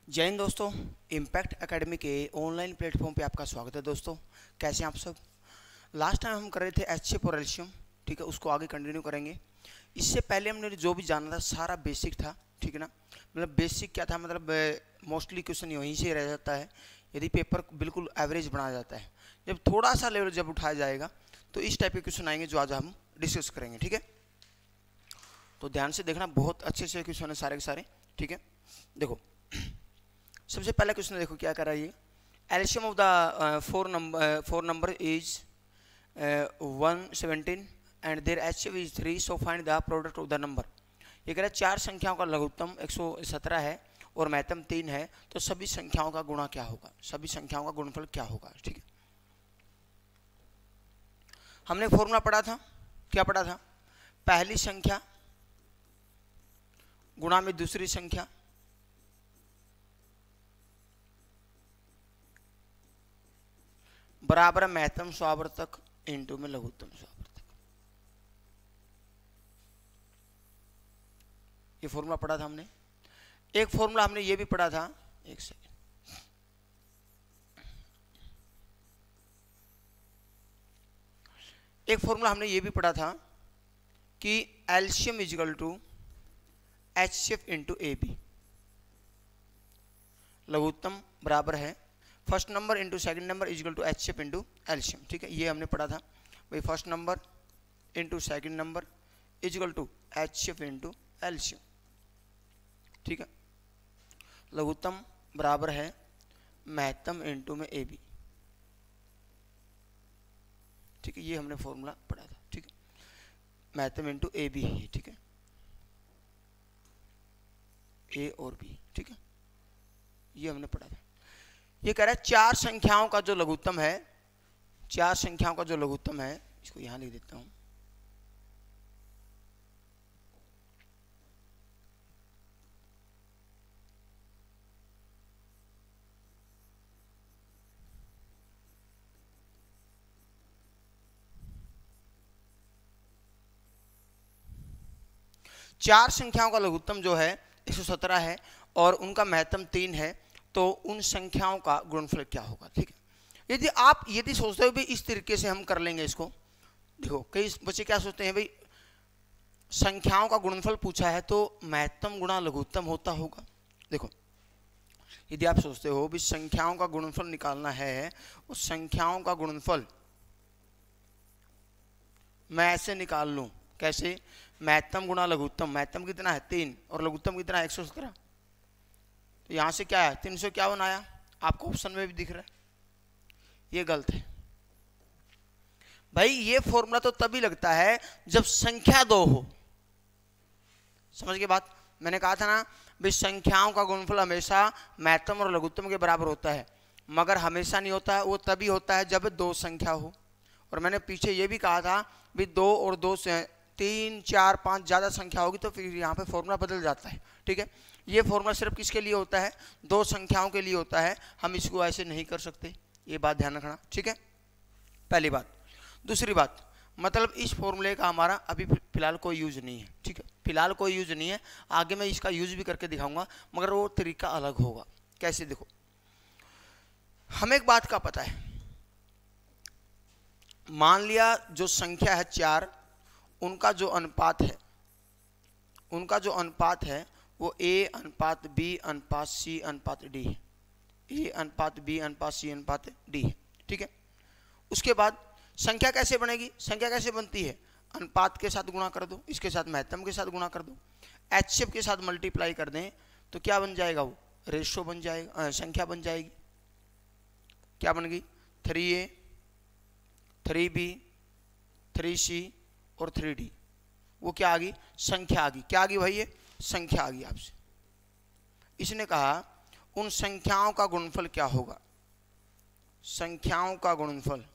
जय हिंद दोस्तों। Impact academy के ऑनलाइन प्लेटफॉर्म पे आपका स्वागत है। दोस्तों कैसे हैं आप सब। लास्ट टाइम हम कर रहे थे एचसीएफ और एलसीएम, ठीक है, उसको आगे कंटिन्यू करेंगे। इससे पहले हमने जो भी जाना था सारा बेसिक था, ठीक है ना। मतलब बेसिक क्या था, मतलब मोस्टली क्वेश्चन वहीं से रह जाता है यदि पेपर बिल्कुल एवरेज बनाया जाता है। जब थोड़ा सा लेवल जब उठाया जाएगा तो इस टाइप के क्वेश्चन आएंगे जो आज हम डिस्कस करेंगे, ठीक है। तो ध्यान से देखना, बहुत अच्छे से क्वेश्चन है सारे के सारे, ठीक है। देखो सबसे पहला क्वेश्चन देखो क्या कर रहा है ये। LCM of the four number is 117 and their HCF is 3, so find the product of the number. ये कह रहा है चार संख्याओं का लघुत्तम 117 है और महत्तम 3 है, तो सभी संख्याओं का गुणा क्या होगा, सभी संख्याओं का गुणनफल क्या होगा, ठीक है। हमने फॉर्मूला पढ़ा था, क्या पढ़ा था, पहली संख्या गुणा में दूसरी संख्या बराबर महत्तम स्वावर्तक इंटू में लघुत्तम स्वावर्तक। ये फॉर्मूला पढ़ा था हमने। एक फॉर्मूला हमने ये भी पढ़ा था, एक सेकंड, एक फॉर्मूला हमने ये भी पढ़ा था कि LCM equal to HCF into A B. लघुत्तम बराबर है first number into second number equal to HCF into LCM, ठीक है। ये हमने पढ़ा था भाई, first number into second number equal to HCF into LCM, ठीक है। लघुत्तम बराबर है महत्तम इंटू में ए बी, ठीक है। ये हमने फॉर्मूला पढ़ा था, ठीक है। महत्तम इंटू ए बी है, ठीक है, ए और बी, ठीक है। ये हमने पढ़ा था। ये कह रहा है चार संख्याओं का जो लघुत्तम है, चार संख्याओं का जो लघुत्तम है, इसको यहां लिख देता हूं। चार संख्याओं का लघुत्तम जो है 117 है और उनका महत्तम 3 है, तो उन संख्याओं का गुणनफल क्या होगा, ठीक है। यदि आप यदि सोचते हो भी इस तरीके से हम कर लेंगे इसको, देखो कई बच्चे क्या सोचते हैं भाई, संख्याओं का गुणनफल पूछा है तो महत्तम गुणा लघुत्तम होता होगा। देखो यदि आप सोचते हो भी संख्याओं का गुणनफल निकालना है, उस संख्याओं का गुणनफल मैं ऐसे निकाल लूं, कैसे, महत्तम गुणा लघुत्तम। महत्तम कितना है 3 और लघुत्तम कितना है 117, तो यहां से क्या है 351 आया, आपको ऑप्शन में भी दिख रहा है। ये गलत है भाई। ये फॉर्मूला तो तभी लगता है जब संख्या दो हो, समझ के बात। मैंने कहा था ना भाई, संख्याओं का गुणनफल हमेशा महत्तम और लघुत्तम के बराबर होता है, मगर हमेशा नहीं होता है, वो तभी होता है जब दो संख्या हो। और मैंने पीछे ये भी कहा था भाई 2 और 2 से 3 4 5 ज़्यादा संख्या होगी तो फिर यहाँ पे फॉर्मूला बदल जाता है, ठीक है। ये फॉर्मूला सिर्फ किसके लिए होता है, दो संख्याओं के लिए होता है, हम इसको ऐसे नहीं कर सकते, ये बात ध्यान रखना, ठीक है, पहली बात। दूसरी बात, मतलब इस फॉर्मूले का हमारा अभी फिलहाल कोई यूज नहीं है, ठीक है, फिलहाल कोई यूज नहीं है। आगे मैं इसका यूज भी करके दिखाऊंगा, मगर वो तरीका अलग होगा। कैसे, देखो हमें एक बात का पता है, मान लिया जो संख्या है 4, उनका जो अनुपात है, उनका जो अनुपात है वो A अनुपात B अनुपात C अनुपात D है, A अनुपात B अनुपात C अनुपात D है, ठीक है। उसके बाद संख्या कैसे बनेगी, संख्या कैसे बनती है, अनुपात के साथ गुणा कर दो, इसके साथ महत्तम के साथ गुणा कर दो, एचसीएफ के साथ मल्टीप्लाई कर दें तो क्या बन जाएगा, वो रेशो बन जाएगा, संख्या बन जाएगी। क्या बन गई, 3A 3B 3C और 3D। वो क्या आ गई, संख्या आ गई। क्या आ गई भाई, ये संख्या आ गई आपसे। इसने कहा उन संख्याओं का गुणनफल क्या होगा, संख्याओं का गुणनफल,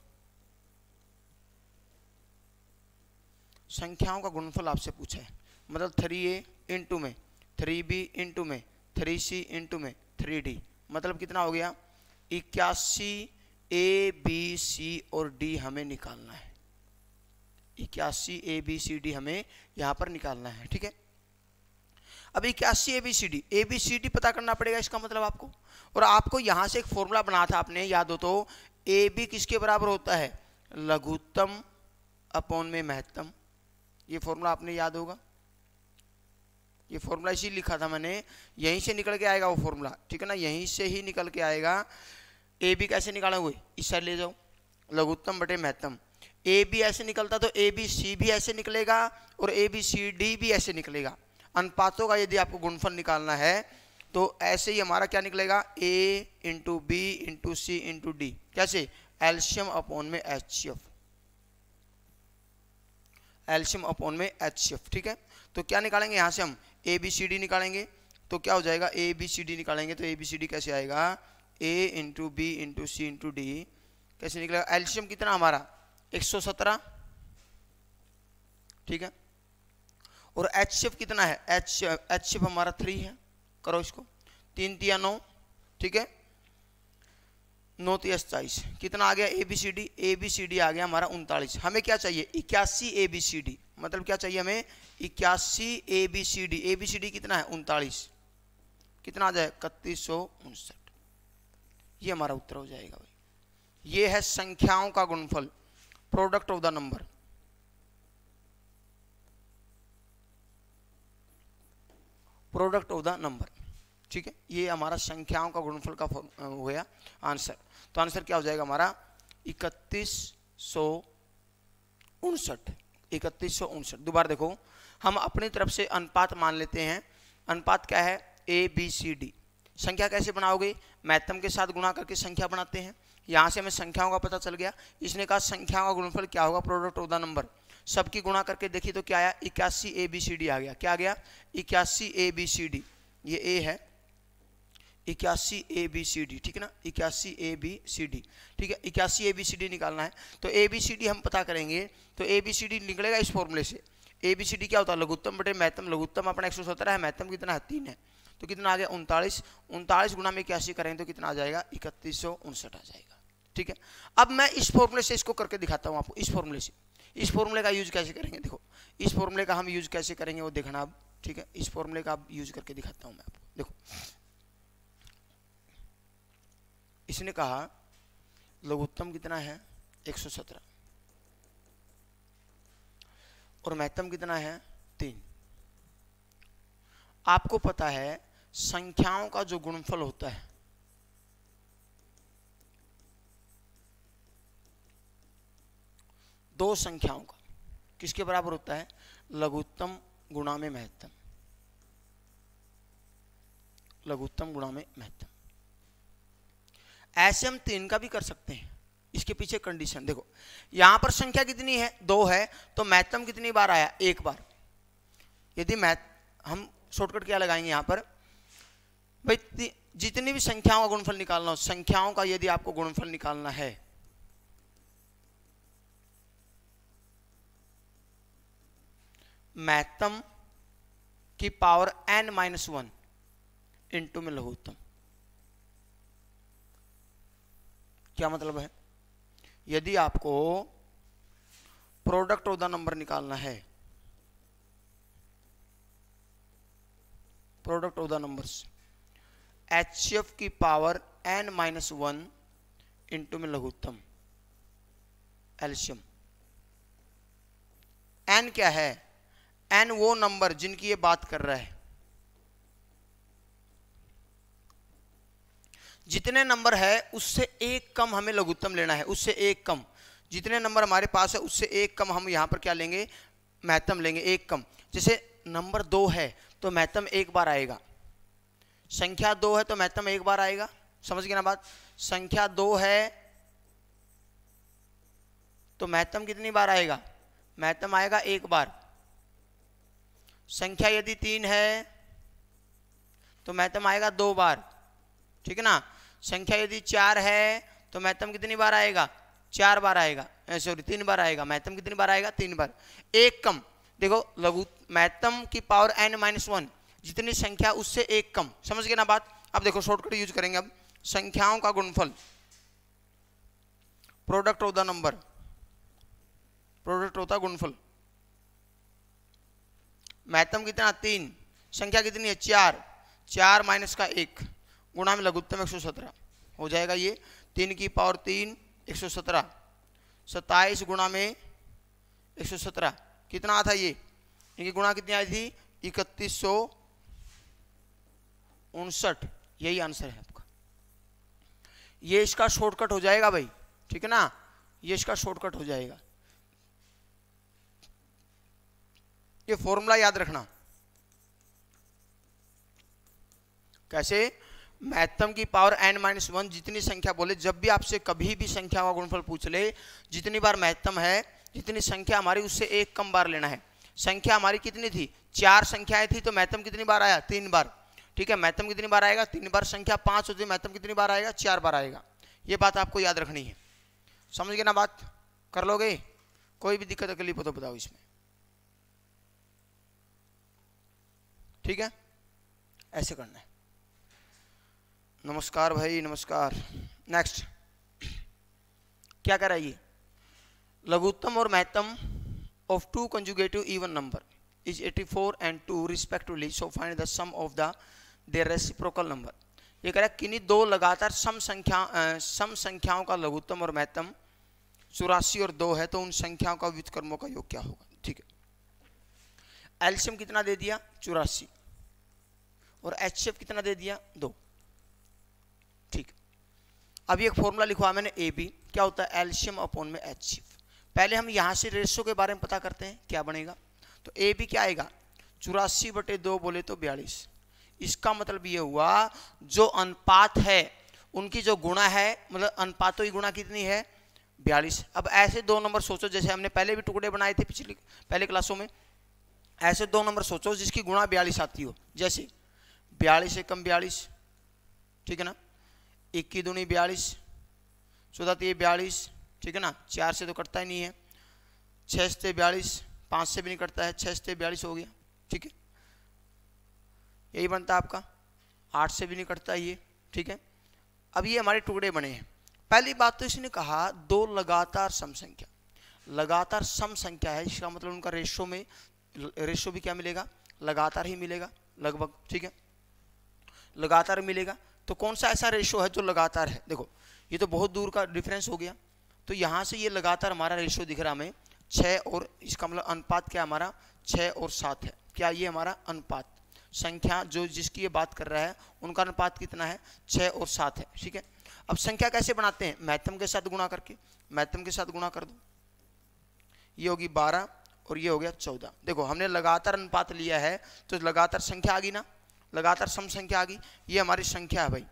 संख्याओं का गुणनफल आपसे पूछा है। मतलब 3A इंटू में 3B इंटू में 3C इंटू में 3D, मतलब कितना हो गया 81। A B C और D हमें निकालना है, 81 A B C D हमें यहां पर निकालना है, ठीक है। अब 81 ABCD, ABCD पता करना पड़ेगा इसका मतलब आपको। और आपको यहां से एक फॉर्मूला बना था आपने, याद हो तो, AB किसके बराबर होता है, लघुत्तम अपॉन में महत्तम। ये फॉर्मूला आपने याद होगा, ये फॉर्मूला इसी लिखा था मैंने, यहीं से निकल के आएगा वो फॉर्मूला, ठीक है ना, यहीं से ही निकल के आएगा। AB कैसे निकाला हुए, इस साइड ले जाओ, लघुत्तम बटे महत्तम। AB ऐसे निकलता तो ABC भी ऐसे निकलेगा और ABCD भी ऐसे निकलेगा। अनुपातों का यदि आपको गुणनफल निकालना है तो ऐसे ही हमारा क्या निकलेगा, A into B into C into D, कैसे, एल्शियम अपॉन में HCF, एल्शियम अपॉन में HCF, ठीक है। तो क्या निकालेंगे यहाँ से हम, ABCD निकालेंगे, तो क्या हो जाएगा, ABCD निकालेंगे तो ABCD कैसे आएगा, A into B into C into D, कैसे निकलेगा, एल्शियम कितना हमारा 117, ठीक है, और HCF कितना है, HCF हमारा 3 है, करो इसको, 3 तिया 9, ठीक है, 9 तिया 27, कितना आ गया ABCD, ABCD आ गया हमारा 39। हमें क्या चाहिए, 81 ABCD, मतलब क्या चाहिए हमें, 81 ABCD, ABCD कितना है 39, कितना आ जाए 3159, ये हमारा उत्तर हो जाएगा भाई। ये है संख्याओं का गुणनफल, product of the number. Product of the number, ठीक है, ये हमारा संख्याओं का गुणनफल का हो गया आंसर। तो आंसर क्या हो जाएगा हमारा 3159, 3159। दोबारा देखो, हम अपनी तरफ से अनुपात मान लेते हैं। अनुपात क्या है, ABCD। संख्या कैसे बनाओगे, महत्तम के साथ गुणा करके संख्या बनाते हैं। यहाँ से हमें संख्याओं का पता चल गया। इसने कहा संख्याओं का गुणनफल क्या होगा, प्रोडक्ट ऑफ द नंबर। सबकी गुणा करके देखिए तो क्या आया, 81 ABCD आ गया। क्या आ गया, 81 ABCD, ये A है, 81 ABCD, ठीक है ना, 81 ABCD, ठीक है, 81 ABCD निकालना है। तो ABCD हम पता करेंगे तो ABCD निकलेगा इस फॉर्मूले से। ABCD क्या होता है, लघुत्तम बटे महत्तम। लघुत्तम अपना 117 है, महत्तम कितना है 3 है, तो कितना आ गया 39। 39 गुना में 81 करेंगे तो कितना आ जाएगा, 3159 आ जाएगा, ठीक है। अब मैं इस फॉर्मूले से इसको करके दिखाता हूँ आपको। इस फॉर्मूले से, इस फॉर्मूले का यूज कैसे करेंगे, देखो इस फॉर्मूले का हम यूज कैसे करेंगे वो देखना अब, ठीक है। इस फॉर्मूले का अब यूज करके दिखाता हूँ मैं आपको। देखो इसने कहा लघुत्तम कितना है 117 और महत्तम कितना है 3। आपको पता है संख्याओं का जो गुणनफल होता है, दो संख्याओं का किसके बराबर होता है, लघुत्तम गुणा में महत्तम, लघुत्तम गुणा में महत्तम। ऐसे हम 3 का भी कर सकते हैं। इसके पीछे कंडीशन देखो, यहां पर संख्या कितनी है 2 है, तो महत्तम कितनी बार आया, 1 बार। यदि हम शॉर्टकट क्या लगाएंगे यहां पर भाई, जितनी भी संख्याओं का गुणनफल निकालना हो, संख्याओं का यदि आपको गुणनफल निकालना है, महत्तम की पावर n-1 इंटू में लघुत्तम। क्या मतलब है, यदि आपको प्रोडक्ट ऑफ द नंबर निकालना है, product of the numbers, HCF की पावर n-1 इंटू में लघुत्तम एल्शियम। n क्या है, n वो नंबर जिनकी ये बात कर रहा है। जितने नंबर है उससे एक कम हमें लघुत्तम लेना है, उससे एक कम। जितने नंबर हमारे पास है उससे एक कम हम यहां पर क्या लेंगे, महत्तम लेंगे, एक कम। जैसे नंबर 2 है तो महत्तम 1 बार आएगा, संख्या 2 है तो महत्तम 1 बार आएगा। समझ गए ना बात, संख्या 2 है तो महत्तम कितनी बार आएगा, महत्तम आएगा 1 बार। संख्या यदि 3 है तो महत्तम आएगा 2 बार, ठीक है ना। संख्या यदि 4 है तो महत्तम कितनी बार आएगा, 4 बार आएगा, सॉरी 3 बार आएगा। महत्तम कितनी बार आएगा, 3 बार। एक कम, देखो लघु महत्तम की पावर n-1, जितनी संख्या उससे एक कम। समझ गए ना बात। अब देखो शॉर्टकट यूज करेंगे। अब संख्याओं का गुणनफल, product of the number, product होता गुणनफल। महत्तम कितना 3, संख्या कितनी है 4, 4 माइनस का 1 गुणा में लघुत्तम 117 हो जाएगा ये 3 की पावर 3 117, 27 गुणा में 117 कितना आता ये, इनकी गुणा कितनी आई थी 3159, यही आंसर है आपका। ये इसका शॉर्टकट हो जाएगा भाई, ठीक है ना, ये इसका शॉर्टकट हो जाएगा। ये फॉर्मूला याद रखना। कैसे, महत्तम की पावर n-1 जितनी संख्या बोले, जब भी आपसे कभी भी संख्या का गुणनफल पूछ ले, जितनी बार महत्तम है जितनी संख्या हमारी उससे एक कम बार लेना है। संख्या हमारी कितनी थी 4 संख्याएं थी, तो महत्तम कितनी बार आया 3 बार, ठीक है। महत्तम कितनी बार आएगा 3 बार, संख्या 5 होती है महत्तम कितनी बार आएगा 4 बार आएगा। ये बात आपको याद रखनी है, समझ गए ना बात, कर लोगे, कोई भी दिक्कत तकलीफ हो तो बताओ इसमें, ठीक है, ऐसे करना है। नमस्कार भाई, नमस्कार। नेक्स्ट क्या कह रहा है ये, लघुत्तम और महत्तम of two conjugative even number is 84 and 2 respectively, so find the sum of their reciprocal number। ये कह रहा है किन्हीं दो लगातार सम संख्याओं का लघुत्तम और महत्तम 84 और 2 है, तो उन संख्याओं का व्युत्क्रमों का योग क्या होगा, ठीक है। एलसीएम कितना दे दिया 84 और एचसीएफ कितना दे दिया 2, ठीक। अभी एक फॉर्मूला लिखवा मैंने ए बी, क्या होता है एलसीएम अपॉन में एचसीएफ। पहले हम यहां से रेशो के बारे में पता करते हैं क्या बनेगा, तो ए बी क्या आएगा 84/2 बोले तो 42। इसका मतलब ये हुआ जो अनुपात है उनकी जो गुणा है, मतलब अनुपातों की गुणा कितनी है 42। अब ऐसे 2 नंबर सोचो, जैसे हमने पहले भी टुकड़े बनाए थे पहले क्लासों में, ऐसे 2 नंबर सोचो जिसकी गुणा 42 आती हो, जैसे 42 से कम 42, ठीक है ना, 1 की दूनी 42, 14 3 42, ठीक है ना, 4 से तो कटता ही नहीं है, 6 से 42, 5 से भी नहीं कटता है, 6 से 42 हो गया, ठीक है, यही बनता है आपका, 8 से भी नहीं कटता ये, ठीक है। अब ये हमारे टुकड़े बने हैं। पहली बात तो इसने कहा 2 लगातार सम संख्या, लगातार सम संख्या है, इसका मतलब उनका रेशो भी क्या मिलेगा लगातार ही मिलेगा लगभग, ठीक है, लगातार मिलेगा। तो कौन सा ऐसा रेशो है जो लगातार है, देखो ये तो बहुत दूर का डिफरेंस हो गया, तो यहाँ से ये लगातार हमारा रेशो दिख रहा हमें 6 और इसका मतलब अनुपात क्या हमारा 6 और 7 है। क्या ये हमारा अनुपात संख्या जो जिसकी ये बात कर रहा है उनका अनुपात कितना है 6 और 7 है, ठीक है। अब संख्या कैसे बनाते हैं, महत्तम के साथ गुणा करके, महत्तम के साथ गुणा कर दो, ये होगी 12 और ये हो गया 14। देखो हमने लगातार अनुपात लिया है तो लगातार संख्या आ गई ना, लगातार सम संख्या आ गई, ये हमारी संख्या है भाई,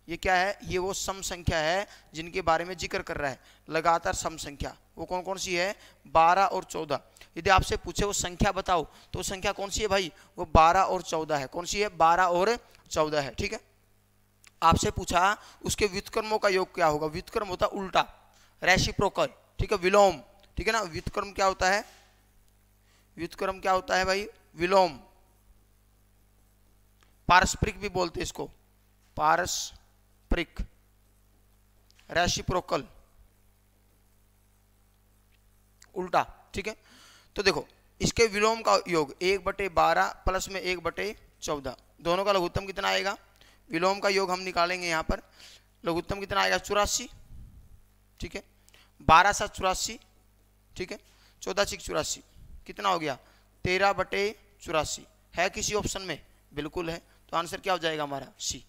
ये क्या है, ये वो सम संख्या है जिनके बारे में जिक्र कर रहा है, लगातार सम संख्या। वो कौन कौन सी है 12 और 14। यदि आपसे पूछे वो संख्या बताओ तो वो संख्या कौन सी है भाई, वो 12 और 14 है। कौन सी है 12 और 14 है, ठीक है। आपसे पूछा उसके व्युत्क्रमों का योग क्या होगा, व्युत्क्रम होता है उल्टा, रेसिप्रोकल, ठीक है, विलोम, ठीक है ना। व्युत्क्रम क्या होता है, व्युत्क्रम क्या होता है भाई विलोम, पारस्परिक भी बोलते हैं इसको, पारस्परिक, रेसिप्रोकल, उल्टा, ठीक है। तो देखो इसके विलोम का योग 1/12 प्लस में 1/14, दोनों का लघुत्तम कितना आएगा, विलोम का योग हम निकालेंगे यहाँ पर, लघुत्तम कितना आएगा 84, ठीक है, 12 7 84, ठीक है, 14 6 84, कितना हो गया 13/84। है किसी ऑप्शन में, बिल्कुल है, तो आंसर क्या हो जाएगा हमारा सी।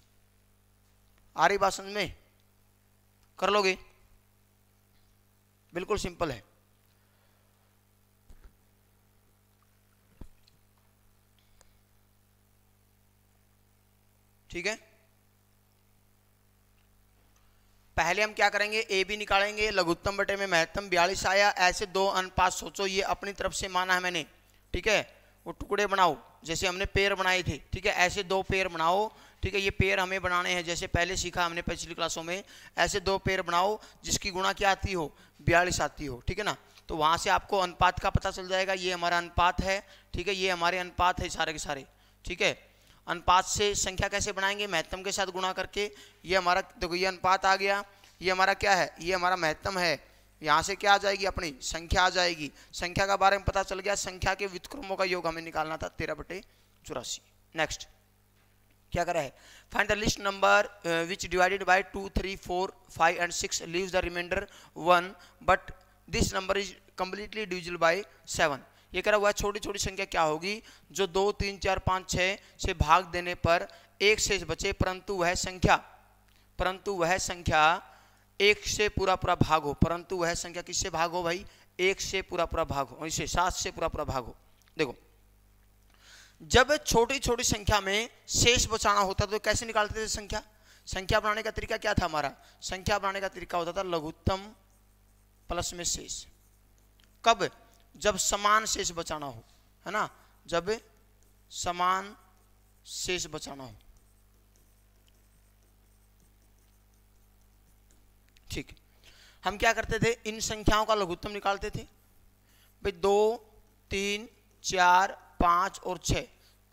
आ रही बात समझ में, कर लोगे, बिल्कुल सिंपल है। ठीक है, पहले हम क्या करेंगे ए बी निकालेंगे, लघुत्तम बटे में महत्तम 42 आया, ऐसे 2 अनुपात सोचो, ये अपनी तरफ से माना है मैंने, ठीक है। वो टुकड़े बनाओ जैसे हमने पेड़ बनाए थे, ठीक है, ऐसे 2 पेड़ बनाओ, ठीक है, ये पेड़ हमें बनाने हैं जैसे पहले सीखा हमने पिछली क्लासों में, ऐसे 2 पेड़ बनाओ जिसकी गुणा क्या आती हो 42 आती हो, ठीक है ना। तो वहां से आपको अनुपात का पता चल जाएगा, ये हमारा अनुपात है, ठीक है, ये हमारे अनुपात है सारे के सारे, ठीक है। अनुपात से संख्या कैसे बनाएंगे, महत्तम के साथ गुणा करके, ये हमारा देखो ये अनुपात आ गया, ये हमारा क्या है, ये हमारा महत्तम है, यहाँ से क्या आ जाएगी अपनी संख्या आ जाएगी, संख्या का बारे में पता चल गया, संख्या के व्युत्क्रमों का योग हमें निकालना था 13/84, नेक्स्ट क्या करा है, find the list number which divided by 2, 3, 4, 5 and 6 leaves the remainder 1 but this number is completely divisible by 7। ये कह रहा हुआ छोटी छोटी संख्या क्या होगी जो 2, 3, 4, 5, 6 से भाग देने पर एक शेष बचे, परंतु वह संख्या एक से पूरा पूरा भाग हो, परंतु वह संख्या किससे भाग हो भाई, एक से पूरा पूरा भाग हो, इसे 7 से पूरा पूरा भाग हो। देखो जब छोटी छोटी संख्या में शेष बचाना होता तो कैसे निकालते थे संख्या बनाने का तरीका क्या था हमारा, संख्या बनाने का तरीका होता था लघुत्तम प्लस में शेष। कब, जब समान शेष बचाना हो, है ना, जब समान शेष बचाना हो। ठीक, हम क्या करते थे, इन संख्याओं का लघुत्तम निकालते थे भाई, 2, 3, 4, 5 और 6,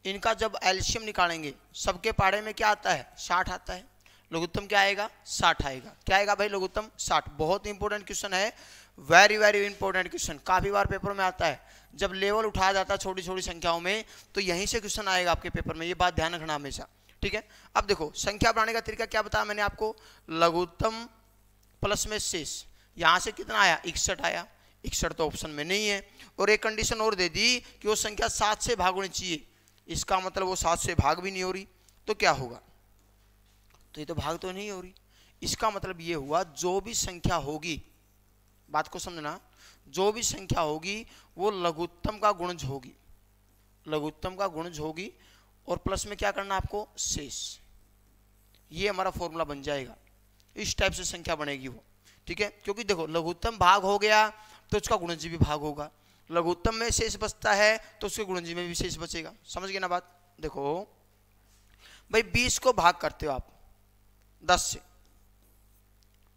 इनका जब एलसीएम निकालेंगे सबके पाड़े में क्या आता है, 60 आता है, लघुत्तम क्या आएगा, 60 आएगा। क्या आएगा भाई, लघुत्तम 60। बहुत इंपॉर्टेंट क्वेश्चन है, वेरी वेरी इंपॉर्टेंट क्वेश्चन, काफी बार पेपर में आता है। जब लेवल उठाया जाता है छोटी छोटी संख्याओं में तो यहीं से क्वेश्चन आएगा आपके पेपर में, ये बात ध्यान रखना हमेशा, ठीक है। अब देखो संख्या बनाने का तरीका क्या बताया मैंने आपको, लघुत्तम प्लस में शेष। यहां से कितना आया, 61 आया, 61 तो ऑप्शन में नहीं है। और एक कंडीशन और दे दी कि वो संख्या 7 से भाग होनी चाहिए, इसका मतलब वो 7 से भाग भी नहीं हो रही, तो क्या होगा, तो ये तो भाग तो नहीं हो रही। इसका मतलब ये हुआ जो भी संख्या होगी, बात को समझना, जो भी संख्या होगी वो लघुत्तम का गुणज होगी, लघुत्तम का गुणज होगी, और प्लस में क्या करना आपको, शेष। ये हमारा फॉर्मूला बन जाएगा, इस टाइप से संख्या बनेगी वो, ठीक है। क्योंकि देखो लघुत्तम भाग हो गया तो उसका गुणज भी भाग होगा, लघुत्तम में शेष बचता है तो उसके गुणज में भी शेष बचेगा। समझ गए ना बात। देखो भाई 20 को भाग करते हो आप 10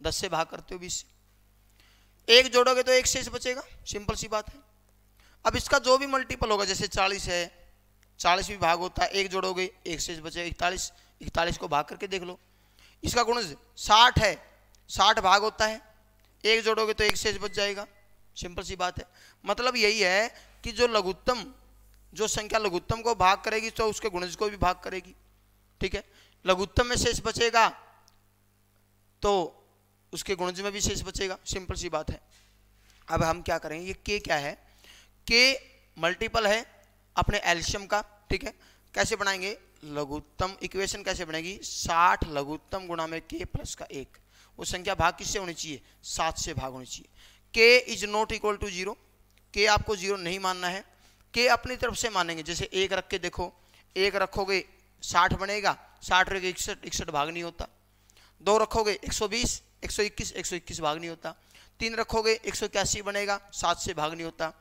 से भाग करते हो 20 से, एक जोड़ोगे तो एक शेष बचेगा, सिंपल सी बात है। अब इसका जो भी मल्टीपल होगा, जैसे 40 है, 40 भी भाग होता है, एक जोड़ोगे एक शेष बचेगा, 41 को भाग करके देख लो। इसका गुणज 60 है, 60 भाग होता है, एक जोड़ोगे तो एक शेष बच जाएगा, सिंपल सी बात है। मतलब यही है कि जो संख्या लघुत्तम को भाग करेगी तो उसके गुणज को भी भाग करेगी, ठीक है। लघुत्तम में शेष बचेगा तो उसके गुणज में भी शेष बचेगा, सिंपल सी बात है। अब हम क्या करेंगे, ये के क्या है, के मल्टीपल है अपने एलसीएम का, ठीक है। कैसे बनाएंगे, लघुत्तम इक्वेशन कैसे बनेगी, 60 लघुत्तम गुणा में के प्लस का 1, वो संख्या भाग किससे होनी चाहिए, 7 से भाग होनी चाहिए। के इज नॉट इक्वल टू 0, के आपको 0 नहीं मानना है, के अपनी तरफ से मानेंगे। जैसे 1 रख के देखो, 1 रखोगे 60 बनेगा, 60 रखोगे 61 भाग नहीं होता। 2 रखोगे 120, 121 भाग नहीं होता। 3 रखोगे 181 बनेगा, 7 से भाग नहीं होता।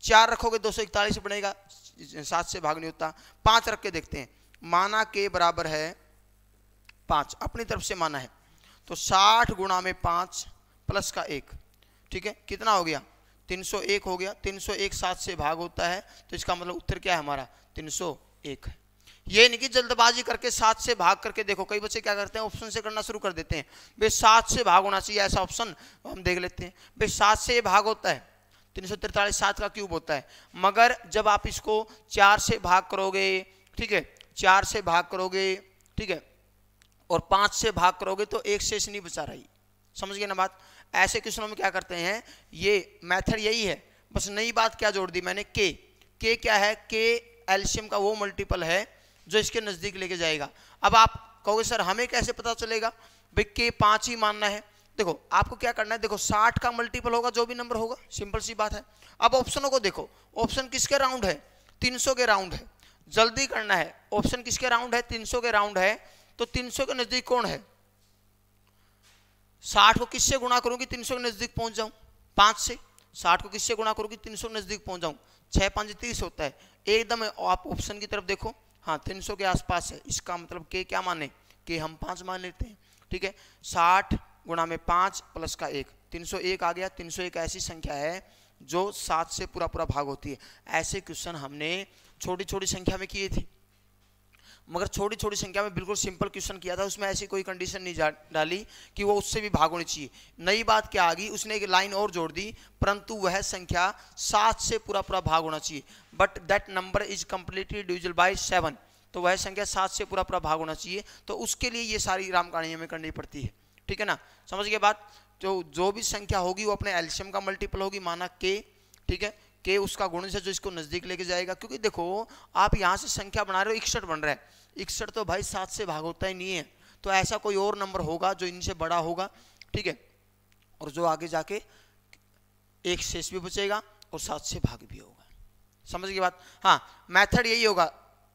4 रखोगे 241 बनेगा, 7 से भाग नहीं होता। 5 रख के देखते हैं, माना के बराबर है 5, अपनी तरफ से माना है, तो 60 गुणा में 5 प्लस का 1, ठीक है, कितना हो गया, 301 हो गया। 301 7 से भाग होता है, तो इसका मतलब उत्तर क्या है हमारा, 301 है। ये नहीं कि जल्दबाजी करके 7 से भाग करके देखो, कई बच्चे क्या करते हैं, ऑप्शन से करना शुरू कर देते हैं, भाई 7 से भाग होना चाहिए, ऐसा ऑप्शन हम देख लेते हैं। भाई 7 से भाग होता है, 343 7 का क्यूब होता है, मगर जब आप इसको 4 से भाग करोगे, ठीक है, 4 से भाग करोगे, ठीक है, और 5 से भाग करोगे तो एक शेष नहीं बचा रही। समझ गए ना बात। ऐसे क्वेश्चनों में क्या करते हैं, ये मेथड यही है, बस नई बात क्या जोड़ दी मैंने, के क्या है, के एलसीएम का वो मल्टीपल है जो इसके नजदीक लेके जाएगा। अब आप कहोगे सर हमें कैसे पता चलेगा, भाई के 5 ही मानना है। देखो आपको क्या करना है, देखो 60 का मल्टीपल होगा जो भी नंबर होगा, सिंपल सी बात है। अब ऑप्शनों को देखो, ऑप्शन किसके राउंड है, 300 के राउंड है, जल्दी करना है। ऑप्शन किसके राउंड है, 300 के राउंड है, तो 300 के नजदीक कौन है, 60 को किससे गुणा करूंगी 300 के नजदीक पहुंच जाऊं, 5 से। 60 को किससे गुणा करूंगी 300 के नजदीक पहुंच जाऊं, 6 5 30 होता है एकदम। आप ऑप्शन की तरफ देखो, हाँ 300 के आसपास है, इसका मतलब के क्या माने, के हम 5 मान लेते हैं, ठीक है। 60 गुणा में 5 प्लस का 1, 301 आ गया। 301 ऐसी संख्या है जो 7 से पूरा पूरा भाग होती है। ऐसे क्वेश्चन हमने छोटी छोटी संख्या में किए थे, मगर छोटी छोटी संख्या में बिल्कुल सिंपल क्वेश्चन किया था, उसमें ऐसी कोई कंडीशन नहीं डाली कि वो उससे भी भाग होनी चाहिए। नई बात क्या आ गई, उसने एक लाइन और जोड़ दी, परंतु वह संख्या 7 से पूरा पूरा भाग होना चाहिए, but that number is completely divisible by 7। तो वह संख्या 7 से पूरा पूरा भाग होना चाहिए। तो उसके लिए ये सारी राम कहानी हमें करनी पड़ती है, ठीक है ना, समझ गए बात। तो जो भी संख्या होगी वो अपने एलसीएम का मल्टीपल होगी, माना के, ठीक है, के उसका गुणन से जो इसको नजदीक लेके जाएगा। क्योंकि देखो आप यहाँ से संख्या बना रहे हो 61 बन रहा है, 61 तो भाई 7 से भाग होता ही नहीं है, तो ऐसा कोई और नंबर होगा जो इनसे बड़ा होगा, ठीक है, और जो आगे जाके एक शेष भी बचेगा और 7 से भाग भी होगा, समझ गई बात। हाँ, मेथड यही होगा,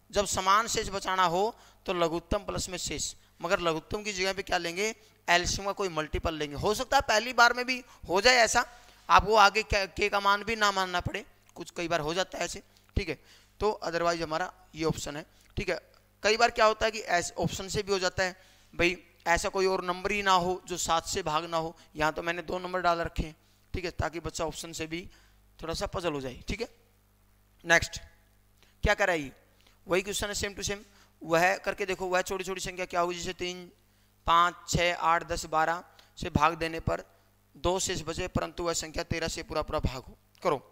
जब समान शेष बचाना हो तो लघुत्तम प्लस में शेष, मगर लघुत्तम की जगह पे क्या लेंगे, एलसीएम का कोई मल्टीपल लेंगे। हो सकता है पहली बार में भी हो जाए ऐसा, आपको आगे के का मान भी ना मानना पड़े, कुछ कई बार हो जाता है ऐसे, ठीक है। तो अदरवाइज हमारा ये ऑप्शन है, ठीक है। कई बार क्या होता है कि ऐसे ऑप्शन से भी हो जाता है भाई, ऐसा कोई और नंबर ही ना हो जो 7 से भाग ना हो। यहाँ तो मैंने 2 नंबर डाल रखे हैं, ठीक है, ताकि बच्चा ऑप्शन से भी थोड़ा सा पजल हो जाए, ठीक है। नेक्स्ट क्या कर रहा है, वही क्वेश्चन है सेम टू सेम, वह करके देखो। वह छोटी छोटी संख्या क्या होगी, जैसे 3, 5, 6, 8, 10, 12 से भाग देने पर 2 शेष बचे, परंतु वह संख्या 13 से पूरा पूरा भाग हो। करो।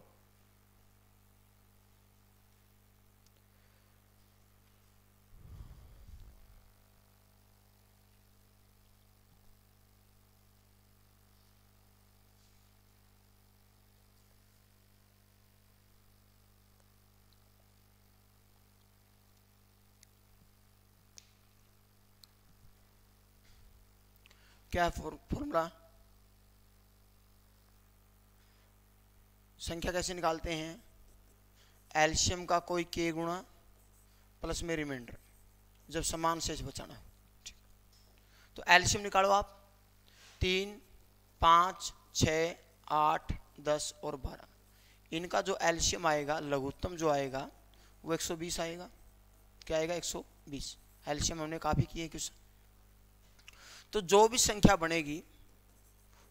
क्या है फॉर्मूला, संख्या कैसे निकालते हैं, एलसीएम का कोई के गुणा प्लस में रिमाइंडर, जब समान शेष बचाना हो, ठीक। तो एलसीएम निकालो आप, 3, 5, 6, 8, 10 और 12, इनका जो एलसीएम आएगा, लघुत्तम जो आएगा वो 120 आएगा। क्या आएगा, 120। एलसीएम हमने काफी किए क्वेश्चन। तो जो भी संख्या बनेगी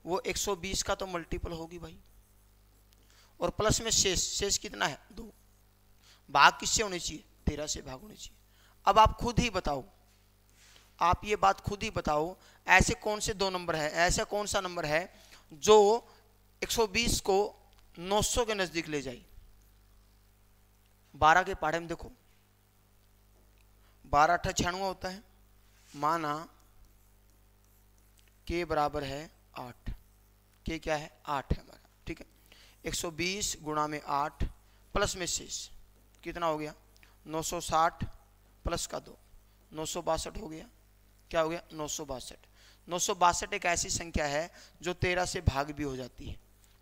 वो 120 का तो मल्टीपल होगी भाई, और प्लस में शेष, शेष कितना है 2, भाग किससे होने चाहिए, 13 से भाग होने चाहिए। अब आप खुद ही बताओ, आप ये बात खुद ही बताओ, ऐसे कौन से 2 नंबर है, ऐसा कौन सा नंबर है जो 120 को 900 के नजदीक ले जाए। 12 के पहाड़े में देखो, 12 8 96 होता है, माना के बराबर है 8, के क्या है 8 है हमारा, ठीक है। 120 गुणा में 8 प्लस में शेष कितना हो गया, 960 प्लस का 2, 962 हो गया। क्या हो गया, 962। 962 एक ऐसी संख्या है जो 13 से भाग भी हो जाती है,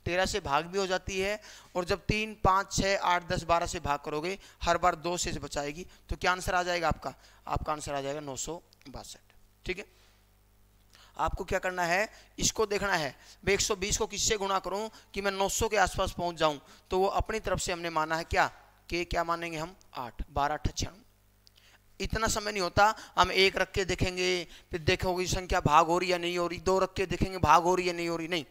13 से भाग भी हो जाती है। और जब 3, 5, 6, 8, 10, 12 से भाग करोगे, हर बार 2 शेष बचाएगी, तो क्या आंसर आ जाएगा आपका, आपका आंसर आ जाएगा 962, ठीक है। आपको क्या करना है, इसको देखना है भाई 120 को किससे गुणा करूं कि मैं 900 के आसपास पहुंच जाऊं। तो वो अपनी तरफ से हमने माना है क्या, के क्या मानेंगे हम 8, 12 8 96। इतना समय नहीं होता, हम 1 रख के देखेंगे, फिर देखोगे संख्या भाग हो रही या नहीं हो रही, 2 रख के देखेंगे भाग हो रही या नहीं हो रही, नहीं।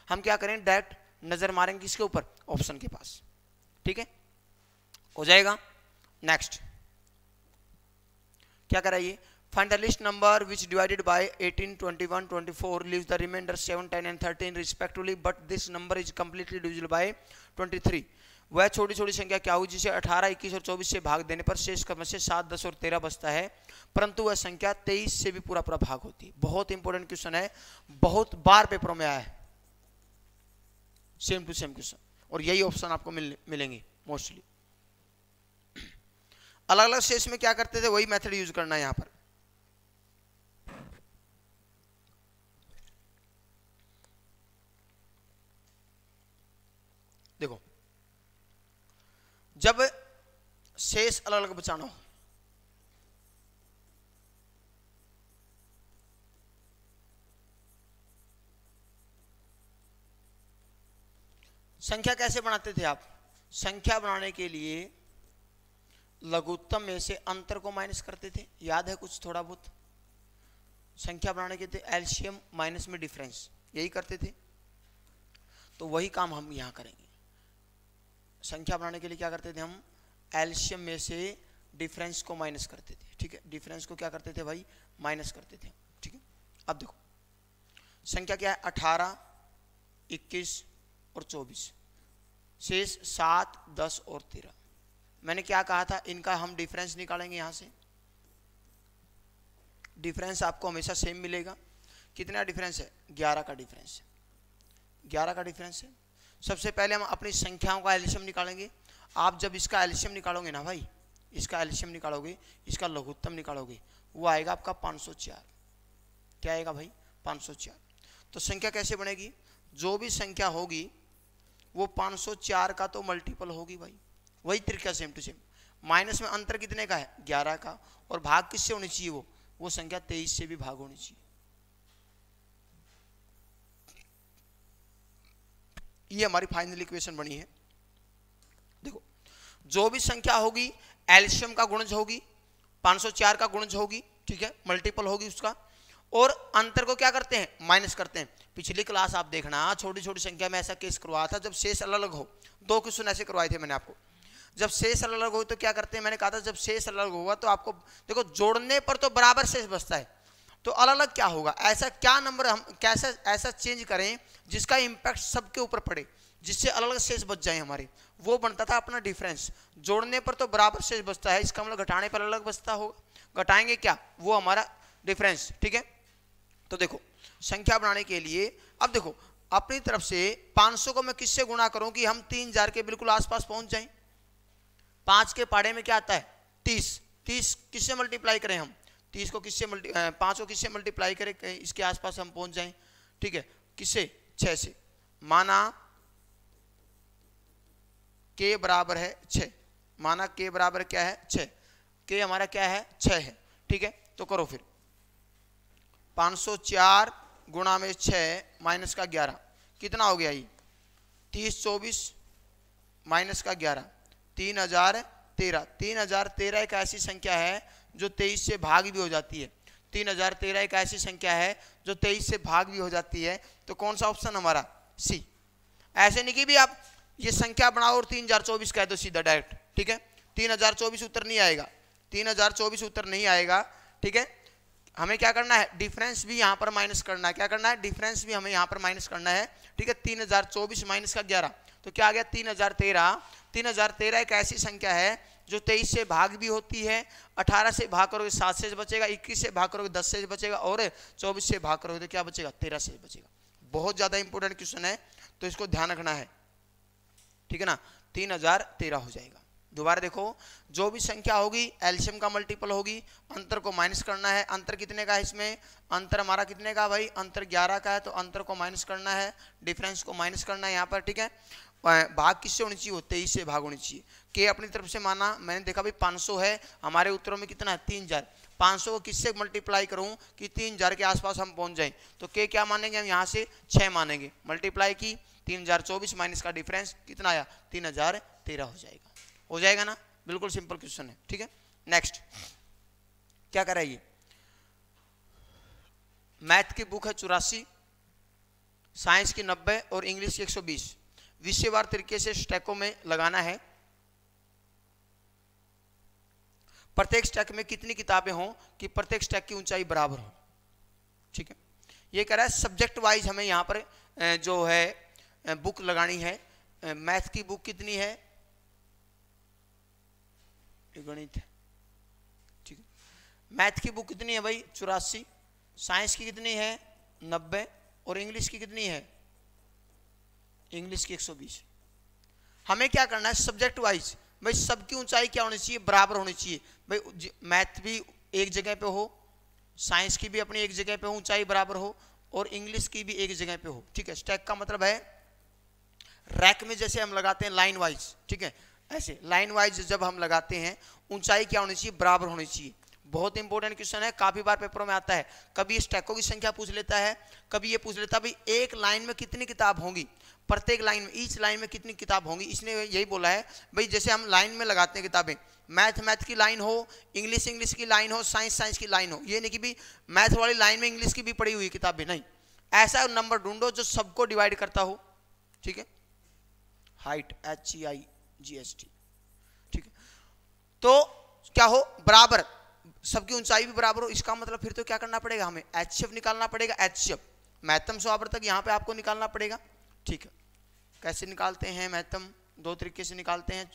हम क्या करें, डायरेक्ट नजर मारेंगे किसके ऊपर, ऑप्शन के पास, ठीक है, हो जाएगा। नेक्स्ट क्या कराइए, find the list number which divided by 18, 21, 24 leaves the remainder 7, 10 and 13 respectively, but this number is completely divisible by 23। वह छोटी छोटी संख्या क्या हुई जिसे 18, 21 और 24 से भाग देने पर शेष क्रम से 7, 10 और 13 बचता है, परंतु वह संख्या 23 से भी पूरा पूरा भाग होती है। बहुत इंपॉर्टेंट क्वेश्चन है, बहुत बार पेपरों में आया है, सेम टू सेम क्वेश्चन, और यही ऑप्शन आपको मिलेंगे मोस्टली। अलग अलग शेष में क्या करते थे, वही मेथड यूज करना है यहां पर। देखो, जब शेष अलग अलग बचाना हो, संख्या कैसे बनाते थे आप, संख्या बनाने के लिए लघुत्तम में से अंतर को माइनस करते थे, याद है कुछ थोड़ा बहुत। संख्या बनाने के थे एलसीएम माइनस में डिफरेंस, यही करते थे। तो वही काम हम यहां करेंगे। संख्या बनाने के लिए क्या करते थे हम, एलसीएम में से डिफरेंस को माइनस करते थे, ठीक है। डिफरेंस को क्या करते थे भाई, माइनस करते थे, ठीक है। अब देखो संख्या क्या है, 18, 21 और 24, शेष 7, 10 और 13। मैंने क्या कहा था, इनका हम डिफरेंस निकालेंगे यहां से, डिफरेंस आपको हमेशा सेम मिलेगा। कितना डिफरेंस है? 11 का डिफरेंस है। 11 का डिफरेंस है। सबसे पहले हम अपनी संख्याओं का एलसीएम निकालेंगे। आप जब इसका एलसीएम निकालोगे ना भाई, इसका एलसीएम निकालोगे, इसका लघुत्तम निकालोगे, वो आएगा आपका 504। क्या आएगा भाई? 504। तो संख्या कैसे बनेगी? जो भी संख्या होगी वो 504 का तो मल्टीपल होगी भाई, वही तरीका सेम टू सेम। माइनस में अंतर कितने का है? 11 का। और भाग किससे होनी चाहिए? वो संख्या 23 से भी भाग होनी चाहिए। ये हमारी फाइनल इक्वेशन बनी है। देखो, जो भी संख्या होगी एलसीएम का गुणज होगी, 504 का गुणज होगी, ठीक है, मल्टीपल होगी उसका, और अंतर को क्या करते हैं? माइनस करते हैं। पिछली क्लास आप देखना, छोटी छोटी संख्या में ऐसा केस करवाया था, जब शेष अलग अलग हो। 2 क्वेश्चन ऐसे करवाए थे मैंने आपको। जब शेष अलग अलग हो तो क्या करते हैं? मैंने कहा था जब शेष अलग होगा तो आपको देखो, जोड़ने पर तो बराबर शेष बचता है, तो अलग अलग क्या होगा? ऐसा क्या नंबर हम कैसे ऐसा चेंज करें जिसका इंपैक्ट सबके ऊपर पड़े, जिससे अलग अलग शेष बच जाए हमारे, वो बनता था अपना डिफरेंस। जोड़ने पर तो बराबर शेष बचता है, इसका मतलब घटाने पर अलग बचता होगा। घटाएंगे क्या? वो हमारा डिफरेंस, ठीक है। तो देखो, संख्या बनाने के लिए अब देखो, अपनी तरफ से 500 को मैं किससे गुणा करूं कि हम 3000 के बिल्कुल आसपास पहुंच जाएं? 5 के पाड़े में क्या आता है? 30। 30 किससे मल्टीप्लाई करें हम? 30 को किससे 5 को किससे मल्टीप्लाई करें इसके आसपास हम पहुंच जाएं? ठीक है, किससे? 6 से। माना k बराबर है 6, माना k बराबर क्या है? 6। k हमारा क्या है? 6 है, ठीक है। तो करो फिर, 504 गुणा में 6 माइनस का 11 कितना हो गया? ये 30 24 माइनस का 11 3013। 3013 एक ऐसी संख्या है जो 23 से भाग भी हो जाती है। 3013 एक ऐसी संख्या है जो 23 से भाग भी हो जाती है। तो कौन सा ऑप्शन हमारा? सी। ऐसे नहीं कि भी आप ये संख्या बनाओ और 3024 कह दो सीधा डायरेक्ट, ठीक है। 3024 उत्तर नहीं आएगा, 3024 उत्तर नहीं आएगा, ठीक है। हमें क्या करना है? डिफरेंस भी यहाँ पर माइनस करना है। क्या करना है? डिफरेंस भी हमें यहाँ पर माइनस करना है, ठीक है। 3024 माइनस का 11 तो क्या आ गया? 3013। 3013 एक ऐसी संख्या है जो 23 से भाग भी होती है। 18 से भाग करोगे 7 से बचेगा, 21 से भाग करोगे 10 से बचेगा, और 24 से भाग करोगे तो क्या बचेगा? 13 से बचेगा। बहुत ज्यादा इंपॉर्टेंट क्वेश्चन है, तो इसको ध्यान रखना है, ठीक है ना। 3013 हो जाएगा। दोबारा देखो, जो भी संख्या होगी एलसीएम का मल्टीपल होगी, अंतर को माइनस करना है। अंतर कितने का है इसमें? अंतर हमारा कितने का भाई? अंतर 11 का है, तो अंतर को माइनस करना है, डिफरेंस को माइनस करना है यहाँ पर, ठीक है। भाग किससे होनी चाहिए? वो 23 से भाग होनी चाहिए। के अपनी तरफ से माना, मैंने देखा भाई 500 है, हमारे उत्तरों में कितना है? 3000। 500 को किससे मल्टीप्लाई करूं कि 3000 के आसपास हम पहुंच जाएं? तो के क्या मानेंगे हम यहाँ से? 6 मानेंगे। मल्टीप्लाई की 3024 माइनस का डिफरेंस कितना आया? 3013 हो जाएगा। हो जाएगा ना? बिल्कुल सिंपल क्वेश्चन है, ठीक है। नेक्स्ट क्या कर रहा है ये? मैथ की बुक है 84, साइंस की 90 और इंग्लिश की 120। विषयवार तरीके से स्टैकों में लगाना है। प्रत्येक स्टैक में कितनी किताबें हों कि प्रत्येक स्टैक की ऊंचाई बराबर हो, ठीक है। ये कह रहा है सब्जेक्ट वाइज हमें यहाँ पर जो है बुक लगानी है। मैथ की बुक कितनी है? गणित है, ठीक है। मैथ की बुक कितनी है भाई? 84। साइंस की कितनी है? 90। और इंग्लिश की कितनी है? इंग्लिश की 120। हमें क्या करना है? सब्जेक्ट वाइज भाई सबकी ऊंचाई क्या होनी चाहिए? बराबर होनी चाहिए भाई। मैथ भी एक जगह पे हो, साइंस की भी अपनी एक जगह पे ऊंचाई बराबर हो, और इंग्लिश की भी एक जगह पे हो, ठीक है। स्टैक का मतलब है रैक में जैसे हम लगाते हैं लाइन वाइज, ठीक है, ऐसे लाइन वाइज जब हम लगाते हैं ऊंचाई क्या होनी चाहिए? बराबर होनी चाहिए। बहुत इंपॉर्टेंट क्वेश्चन है, काफी बार पेपरों में आता है। कभी स्टैकों की संख्या पूछ लेता है, कभी ये पूछ लेता है भाई एक लाइन में कितनी किताब होंगी, प्रत्येक लाइन में, ईच लाइन में कितनी किताब होंगी। इसने यही बोला है भाई जैसे हम लाइन में लगाते हैं किताबें, मैथ की लाइन हो, इंग्लिश की लाइन हो, साइंस की लाइन हो। ये नहीं कि भी मैथ वाली लाइन में इंग्लिश की भी पड़ी हुई किताबें, नहीं। ऐसा नंबर ढूंढो जो सबको डिवाइड करता हो, ठीक है। हाइट HEIGHT, ठीक है। तो क्या हो? बराबर, सबकी ऊंचाई भी बराबर हो। इसका मतलब फिर तो क्या करना पड़ेगा? हमें HCF निकालना पड़ेगा। HCF महत्तम से आवर्तक यहाँ पे आपको निकालना पड़ेगा, ठीक है। कैसे निकालते हैं महत्तम? 2 तरीके से निकालते हैं,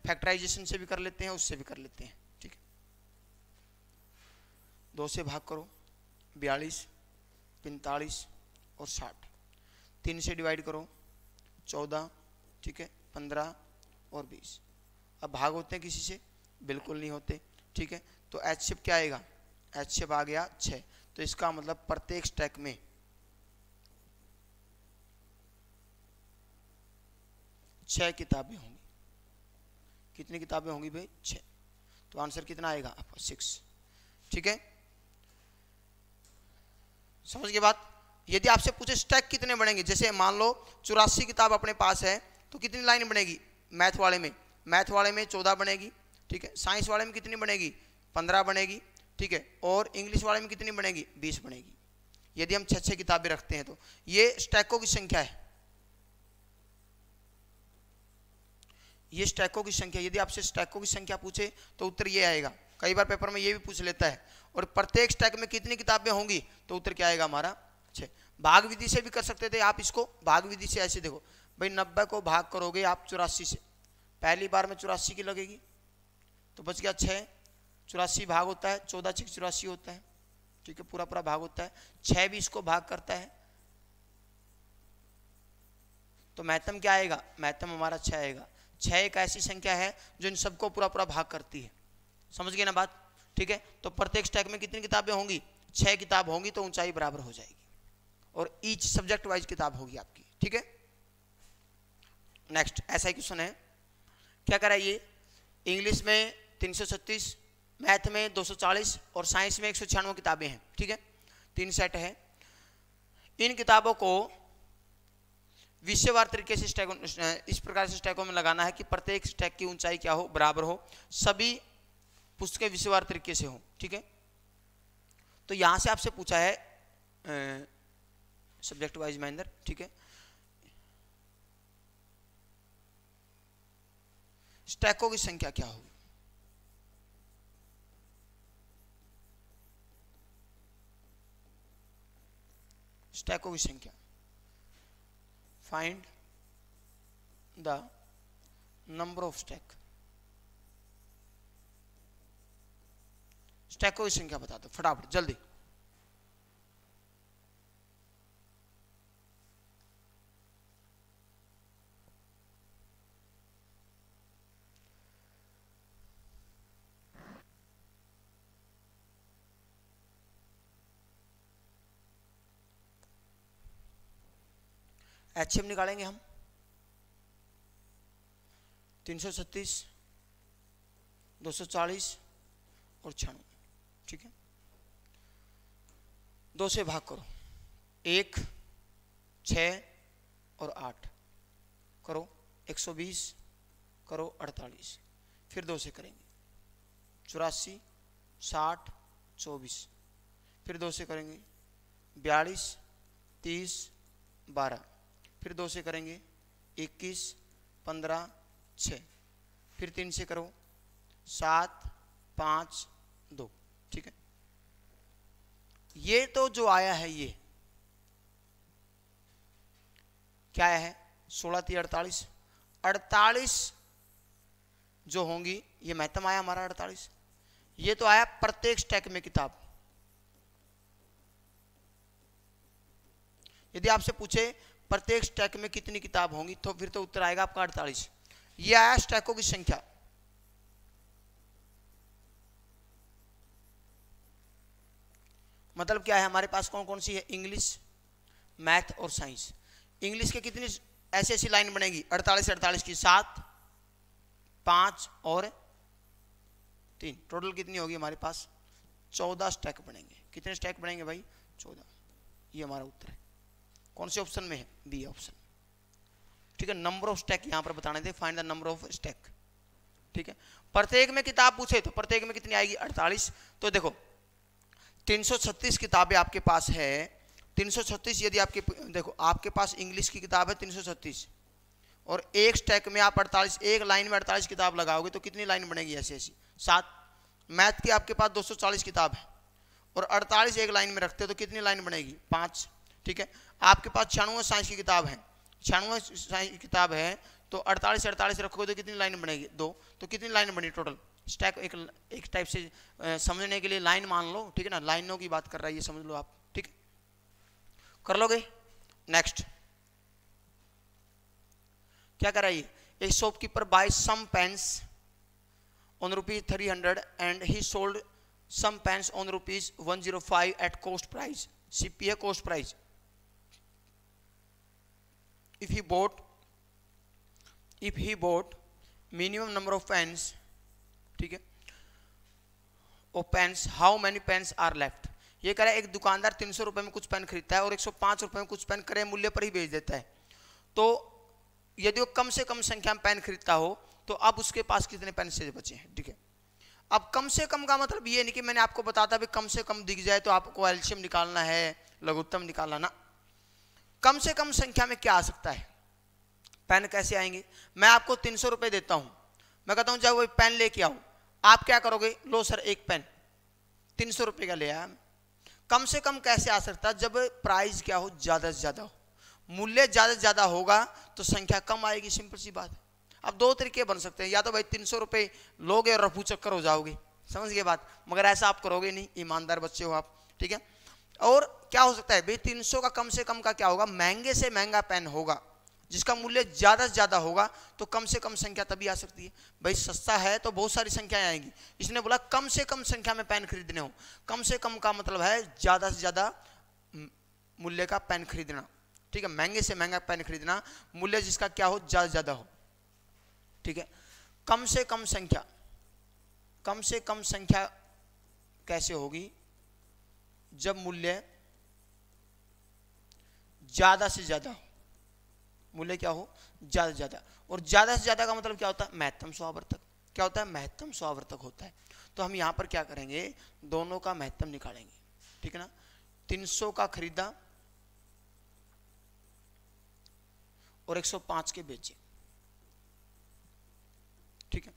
फैक्टराइजेशन से भी कर लेते हैं, उससे भी कर लेते हैं, ठीक है। 2 से भाग करो, 42, 45 और 60। 3 से डिवाइड करो, 14, ठीक है, 15 और 20। अब भाग होते हैं किसी से? बिल्कुल नहीं होते, ठीक है। तो एच शेप क्या आएगा? एच शेप आ गया 6। तो इसका मतलब प्रत्येक स्टैक में 6 किताबें होंगी। कितनी किताबें होंगी भाई? 6। तो आंसर कितना आएगा आपका? 6, ठीक है। समझ गए बात? यदि आपसे पूछे स्टैक कितने बनेंगे, जैसे मान लो 84 किताब अपने पास है, तो कितनी लाइन बनेगी मैथ वाले में? मैथ वाले में 14 बनेगी, ठीक है। साइंस वाले में कितनी बनेगी? 15 बनेगी, ठीक है। और इंग्लिश वाले में कितनी बनेगी? 20 बनेगी। यदि हम 6-6 किताबें रखते हैं तो ये स्टैकों की संख्या है। ये स्टैकों की संख्या। यदि आपसे स्टैकों की संख्या पूछे तो उत्तर ये आएगा। कई बार पेपर में ये भी पूछ लेता है। और प्रत्येक स्टैक में कितनी किताबें होंगी, तो उत्तर क्या आएगा हमारा? 6। भाग विधि से भी कर सकते थे आप इसको। भाग विधि से ऐसे देखो भाई, 90 को भाग करोगे आप 84 से, पहली बार में 84 की लगेगी, तो बच गया 6। 84 भाग होता है, 14 6 84 होता है, ठीक है, पूरा पूरा भाग होता है। 6 भी इसको भाग करता है, तो महत्तम क्या आएगा? महत्तम हमारा 6 आएगा। 6 एक ऐसी संख्या है जो इन सबको पूरा पूरा भाग करती है। समझ गए ना बात? ठीक है। तो प्रत्येक स्टैक में कितनी किताबें होंगी? 6 किताब होंगी, तो ऊंचाई बराबर हो जाएगी। और ईच सब्जेक्ट वाइज किताब होगी आपकी, ठीक है। नेक्स्ट ऐसा ही क्वेश्चन है, क्या करा ये? इंग्लिश में 336, मैथ में 240 और साइंस में 196 किताबें हैं, ठीक है। 3 सेट है। इन किताबों को विषयवार तरीके से स्टैक, इस प्रकार से स्टैकों में लगाना है कि प्रत्येक स्टैक की ऊंचाई क्या हो? बराबर हो। सभी पुस्तकें विषयवार तरीके से हो, ठीक है। तो यहां से आपसे पूछा है सब्जेक्ट वाइज महेंद्र, ठीक है। स्टैकों की संख्या क्या होगी? स्टैकों की संख्या, find the number of stack. स्टैकों की संख्या बता दो फटाफट जल्दी। एचएम निकालेंगे हम। 336, 240 और 96, ठीक है। 2 से भाग करो, 1, 6 और 8 करो, 120 करो, 48, फिर 2 से करेंगे, 84, 60, 24, फिर 2 से करेंगे, 42, 30, 12, फिर 2 से करेंगे, 21, 15, 6, फिर 3 से करो, 7, 5, 2, ठीक है। ये तो जो आया है ये क्या आया है? 16 3 48, 48 जो होंगी ये महत्तम आया हमारा 48। ये तो आया प्रत्येक स्टैक में किताब। यदि आपसे पूछे प्रत्येक स्टैक में कितनी किताब होंगी, तो फिर तो उत्तर आएगा आपका 48। ये आया स्टैकों की संख्या। मतलब क्या है हमारे पास? कौन कौन सी है? इंग्लिश, मैथ और साइंस। इंग्लिश के कितनी ऐसी ऐसी लाइन बनेगी? 48 48 की 7, 5 और 3, टोटल कितनी होगी हमारे पास? 14 स्टैक बनेंगे। कितने स्टैक बनेंगे भाई? 14। ये हमारा उत्तर है। कौन से ऑप्शन में है? बी ऑप्शन, ठीक है। नंबर ऑफ स्टैक यहां पर बताने थे, find the number of stack, ठीक है। प्रत्येक में किताब पूछे तो प्रत्येक में कितनी आएगी? 48। तो देखो 336 किताबें आपके पास है। 336 यदि आपके, देखो आपके पास इंग्लिश की किताब है 336 और एक स्टैक में आप 48, एक लाइन में 48 किताब लगाओगे तो कितनी लाइन बनेगी? ऐसी ऐसी 7। मैथ की आपके पास 240 किताब है और 48 एक लाइन में रखते हो तो कितनी लाइन बनेगी? 5, ठीक है। आपके पास 96 साइंस की किताब है, 96 साइंस की किताब है तो 48 48 रखोगे तो कितनी लाइन बनेगी? 2। तो कितनी लाइन बनी टोटल? स्टैक एक टाइप से समझने के लिए लाइन मान लो, ठीक है ना, लाइनों की बात कर रहा है ये, समझ लो आप, ठीक है, कर लोगे। नेक्स्ट क्या कर रहा है ये, एक shopkeeper buy some pens on ₹300 and he sold some pens on ₹105 at cost price. CP है cost price. If he bought minimum number of pens, ठीक है, और pens, how many pens are left. ये कह रहा है एक दुकानदार 300 रुपए में कुछ पेन खरीदता है और 105 रुपए में कुछ पेन क्रय मूल्य पर ही बेच देता है। तो यदि वो कम से कम संख्या में पेन खरीदता हो तो अब उसके पास कितने पेन से बचे हैं, ठीक है। अब कम से कम का मतलब ये नहीं कि मैंने आपको बताता भी कम से कम दिख जाए तो आपको एलसीएम निकालना है, लघुत्तम निकालना ना। कम से कम संख्या में क्या आ सकता है, पेन कैसे आएंगे। मैं आपको 300 रुपए देता हूं, मैं कहता हूं जाओ वो पेन लेके आओ, आप क्या करोगे, लो सर एक पेन, 300 रुपए का ले आया। कम से कम कैसे आ सकता है, जब प्राइस क्या हो, ज्यादा से ज्यादा हो, मूल्य ज्यादा से ज्यादा होगा तो संख्या कम आएगी, सिंपल सी बात है। अब दो तरीके बन सकते हैं, या तो भाई 300 रुपए लोगे और रफू चक्कर हो जाओगे, समझ गए बात, मगर ऐसा आप करोगे नहीं, ईमानदार बच्चे हो आप, ठीक है। और क्या हो सकता है भाई, 300 का कम से कम का क्या होगा, महंगे से महंगा पेन होगा, जिसका मूल्य ज्यादा से ज्यादा होगा तो कम से कम संख्या तभी आ सकती है। भाई सस्ता है तो बहुत सारी संख्याएं आएंगी, इसने बोला कम से कम संख्या में पेन खरीदने हो। कम से कम का मतलब है ज्यादा से ज्यादा मूल्य का पेन खरीदना, ठीक है, महंगे से महंगा पेन खरीदना, मूल्य जिसका क्या हो, ज्यादा से ज्यादा हो, ठीक है। कम से कम संख्या कैसे होगी, जब मूल्य ज्यादा से ज्यादा हो, मूल्य क्या हो, ज्यादा से ज्यादा, और ज्यादा से ज्यादा का मतलब क्या होता है, महत्तम स्वावर्तक। क्या होता है, महत्तम स्वावर्तक होता है। तो हम यहां पर क्या करेंगे, दोनों का महत्तम निकालेंगे, ठीक है ना। 300 का खरीदा और 105 के बेचे, ठीक है।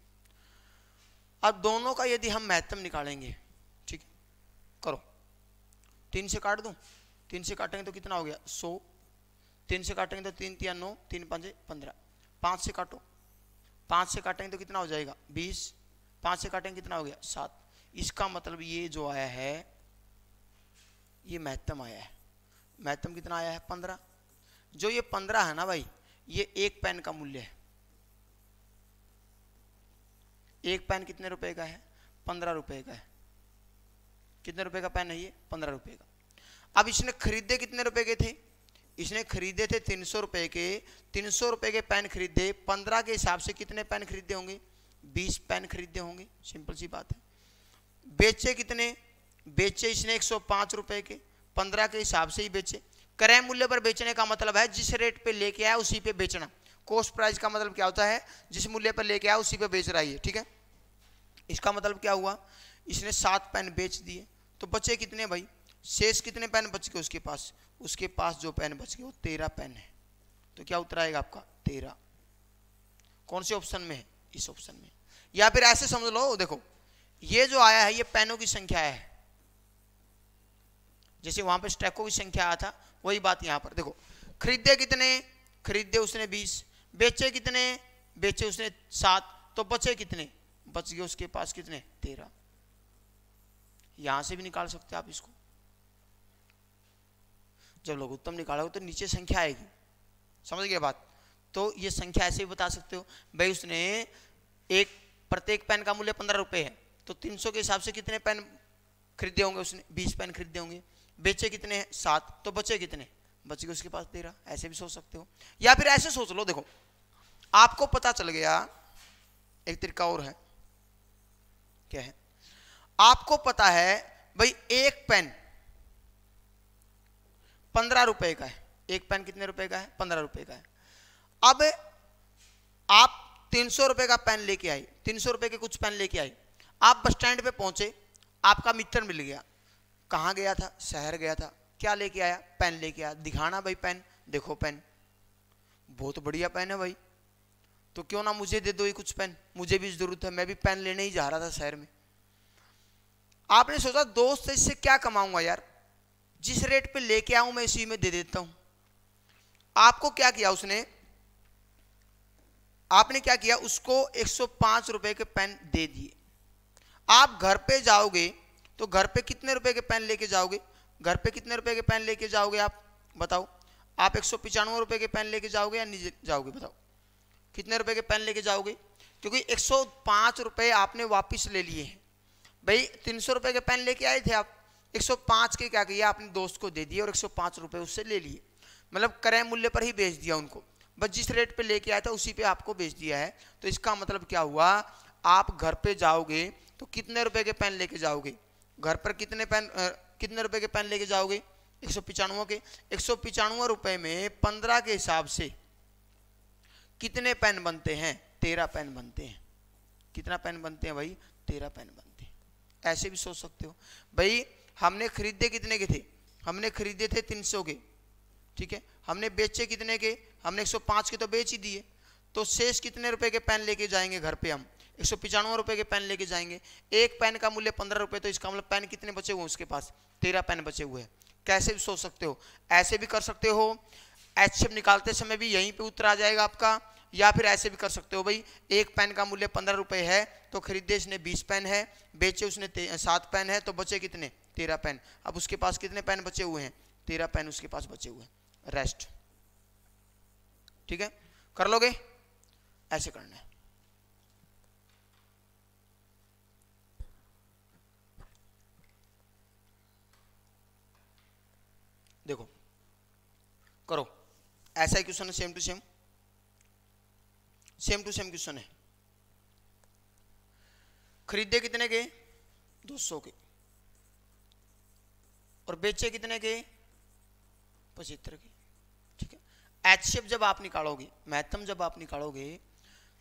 अब दोनों का यदि हम महत्तम निकालेंगे, ठीक है, करो, 3 से काट दूं, 3 से काटेंगे तो कितना हो गया, 100, 3 से काटेंगे तो 3 3 9, 3 5 15, 5 से काटो, 5 से काटेंगे तो कितना हो जाएगा 20, 5 से काटेंगे कितना हो गया 7। इसका मतलब ये जो आया है ये महत्तम आया है। महत्तम कितना आया है 15। जो ये 15 है ना भाई, ये एक पेन का मूल्य है। एक पेन कितने रुपए का है, 15 रुपए का है। कितने रुपए का पेन है ये, 15 रुपए का। अब इसने खरीदे कितने रुपए के थे, इसने खरीदे थे 300 रुपए के। 300 रुपए के पेन खरीदे, 15 के हिसाब से कितने पेन खरीदे होंगे, 20 पेन खरीदे होंगे, सिंपल सी बात है। बेचे कितने, बेचे इसने 105 रुपए के, 15 के हिसाब से ही बेचे। क्रय मूल्य पर बेचने का मतलब है जिस रेट पे लेके आया उसी पे बेचना। कॉस्ट प्राइस का मतलब क्या होता है, जिस मूल्य पर लेके आया उसी पे बेच रहा है, ठीक है। इसका मतलब क्या हुआ, इसने 7 पेन बेच दिए, तो बचे कितने भाई, शेष कितने पेन बच गए उसके पास, उसके पास जो पेन बच गए वो 13 पेन है। तो क्या उत्तर आएगा आपका 13। कौन से ऑप्शन में है, इस ऑप्शन में। या फिर ऐसे समझ लो, देखो ये जो आया है ये पेनों की संख्या है, जैसे वहां पे स्टैकों की संख्या आया था वही बात यहां पर। देखो खरीदे कितने, खरीदे उसने 20, बेचे कितने, बेचे उसने 7, तो बचे कितने, बच गए उसके पास कितने 13। यहां से भी निकाल सकते हैं आप इसको। जब लघुत्तम निकालोगे तो नीचे संख्या आएगी, समझ गए बात। तो ये संख्या ऐसे भी बता सकते हो, भाई उसने प्रत्येक पेन का मूल्य 15 रुपए है, तो 300 के हिसाब से कितने पेन खरीदे होंगे उसने, 20 पेन खरीदे होंगे। बेचे कितने 7, तो बचे कितने, बच गए उसके पास 13। ऐसे भी सोच सकते हो। या फिर ऐसे सोच लो, देखो आपको पता चल गया, एक तरीका और है, क्या है, आपको पता है भाई एक पेन 15 रुपए का है। एक पेन कितने रुपए का है, 15 रुपए का है। अब आप 300 रुपए का पेन लेके आए, 300 रुपए के कुछ पेन लेके आए। आप बस स्टैंड पे पहुंचे, आपका मित्र मिल गया। कहां गया था, शहर गया था। क्या लेके आया, पेन लेके आया। दिखाना भाई पेन, देखो पेन बहुत बढ़िया पेन है भाई, तो क्यों ना मुझे दे दो ये कुछ पेन, मुझे भी जरूरत है, मैं भी पेन लेने ही जा रहा था शहर में। आपने सोचा दोस्त इससे क्या कमाऊंगा यार, जिस रेट पे लेके आऊं मैं इसी में दे देता हूं। आपको क्या किया उसने, आपने क्या किया, उसको 105 रुपए के पेन दे दिए। आप घर पे जाओगे तो घर पे कितने रुपए के पेन लेके जाओगे? घर पे कितने रुपए के पेन लेके जाओगे आप बताओ? आप 195 रुपए के पेन लेके जाओगे या नहीं जाओगे? बताओ कितने रुपए के पेन लेके जाओगे? क्योंकि 105 रुपए आपने वापस ले लिए हैं भाई। 300 रुपए के पेन लेके आए थे आप, 105 के क्या किया आपने दोस्त को दे दिए और 105 रुपए उससे ले लिए, मतलब क्रय मूल्य पर ही बेच दिया उनको, बस जिस रेट पे लेके आया था उसी पे आपको बेच दिया है। तो इसका मतलब क्या हुआ, आप घर पे जाओगे तो कितने रुपए के पेन लेके जाओगे? घर पर कितने रुपए के पेन लेके जाओगे? 195 के। 195 रुपए में 15 के हिसाब से कितने पेन बनते हैं? 13 पेन बनते हैं। कितना पेन बनते हैं भाई? 13 पेन बनते हैं। ऐसे भी सोच सकते हो भाई, हमने खरीदे कितने के थे? हमने खरीदे थे 300 के, ठीक है। हमने बेचे कितने के? हमने 105 के तो बेच ही दिए, तो शेष कितने रुपए के पेन लेके जाएंगे घर पे? हम 195 रुपए के पेन लेके जाएंगे। एक पेन का मूल्य 15 रुपए, तो इसका मतलब पेन कितने बचे हुए हैं उसके पास? 13 पेन बचे हुए हैं। कैसे भी सोच सकते हो, ऐसे भी कर सकते हो, एचसीएफ निकालते समय भी यहीं पे उत्तर आ जाएगा आपका, या फिर ऐसे भी कर सकते हो भाई, एक पेन का मूल्य 15 रुपए है तो खरीदे इसने 20 पेन है, बेचे उसने 7 पेन है, तो बचे कितने? 13 पेन। अब उसके पास कितने पेन बचे हुए हैं? 13 पेन उसके पास बचे हुए हैं, रेस्ट। ठीक है, कर लोगे? ऐसे करना है। देखो करो, ऐसा ही क्वेश्चन है, सेम टू सेम क्वेश्चन है। खरीदे कितने के? 200 के, और बेचे कितने के? 75 के। ठीक है, एचसीएफ जब आप निकालोगे, महत्तम जब आप निकालोगे,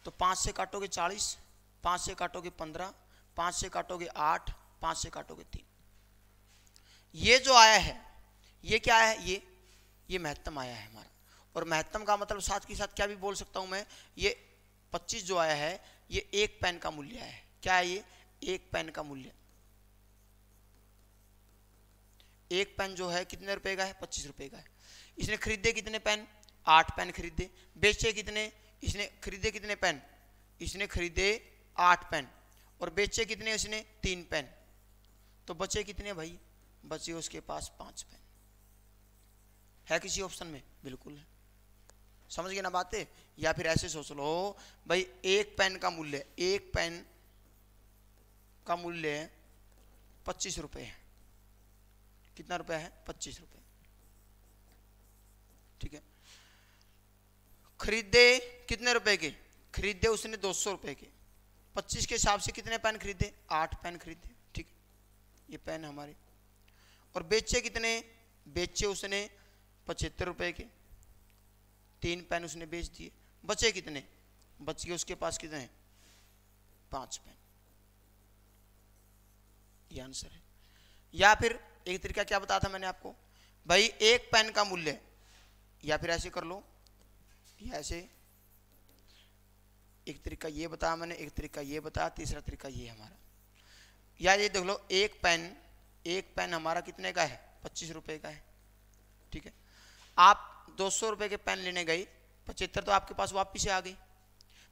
तो 5 से काटोगे 40, 5 से काटोगे 15, 5 से काटोगे 8, 5 से काटोगे 3। ये जो आया है ये क्या है? ये महत्तम आया है हमारा। और महत्तम का मतलब साथ के साथ क्या भी बोल सकता हूं मैं, ये 25 जो आया है ये एक पेन का मूल्य है। क्या है ये? एक पेन का मूल्य। एक पेन जो है कितने रुपए का है? 25 रुपए का है। इसने खरीदे कितने पेन? 8 पेन खरीदे। बेचे कितने? इसने खरीदे कितने पेन? इसने खरीदे 8 पेन, और बेचे कितने इसने? 3 पेन। तो बचे कितने भाई? बचे उसके पास 5 पेन। है किसी ऑप्शन में? बिल्कुल है। समझ गए ना बातें? या फिर ऐसे सोच लो भाई, एक पेन का मूल्य, एक पेन का मूल्य 25 रुपए है। कितना रुपए है? 25 रुपए। ठीक है, खरीदे कितने रुपए के? खरीदे उसने 200 रुपए के। 25 के हिसाब से कितने पेन खरीदे? 8 पेन खरीदे। ठीक, ये पेन हमारे। और बेचे कितने? बेचे उसने 75 रुपए के, 3 पेन उसने बेच दिए। बचे कितने? बच गए उसके पास कितने? 5 पेन। ये आंसर है। या फिर एक तरीका क्या बताया था मैंने आपको भाई, एक पेन का मूल्य, या फिर ऐसे कर लो, या ऐसे, एक तरीका ये बताया मैंने, एक तरीका ये बताया, तीसरा तरीका ये हमारा। या ये देख लो, एक पेन हमारा कितने का है? 25 रुपए का है। ठीक है, आप 200 रुपए के पेन लेने गए, 75 तो आपके पास वापिस से आ गई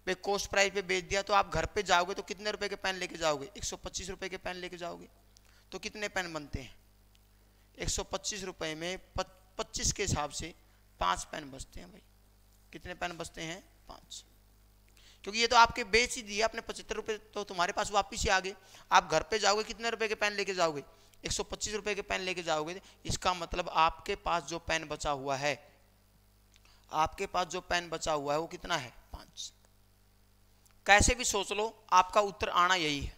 भाई, कॉस्ट प्राइस पे बेच दिया। तो आप घर पे जाओगे तो कितने रुपए के पेन लेके जाओगे? 125 रुपए के पेन लेके जाओगे। तो कितने पेन बनते हैं? 125 रुपए में 25 के हिसाब से 5 पेन बचते हैं भाई। कितने पेन बचते हैं? 5। क्योंकि ये तो आपके बेच ही दिया आपने, 75 रुपए तो तुम्हारे पास वापिस ही आ गए। आप घर पे जाओगे कितने रुपए के पेन लेके जाओगे? 125 रुपए के पेन लेके जाओगे। इसका मतलब आपके पास जो पेन बचा हुआ है, आपके पास जो पेन बचा हुआ है वो कितना है? 5। कैसे भी सोच लो, आपका उत्तर आना यही है।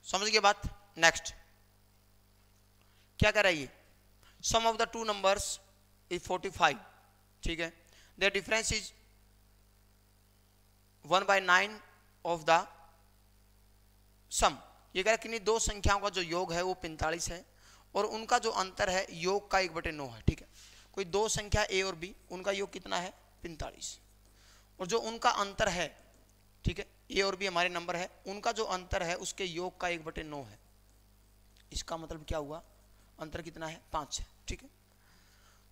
समझ गए बात? नेक्स्ट क्या कह रहा है ये? Sum of the two numbers is 45। ठीक है, the difference is 1/9 of the sum. ये कह रहा है कि दो संख्याओं का जो योग है वो 45 है, और उनका जो अंतर है योग का 1/9 है। ठीक है, कोई दो संख्या ए और बी, उनका योग कितना है? 45। और जो उनका अंतर है, ठीक है, ए और बी हमारे नंबर है, उनका जो अंतर है उसके योग का 1/9 है। इसका मतलब क्या हुआ? अंतर कितना है? 5 है। ठीक है,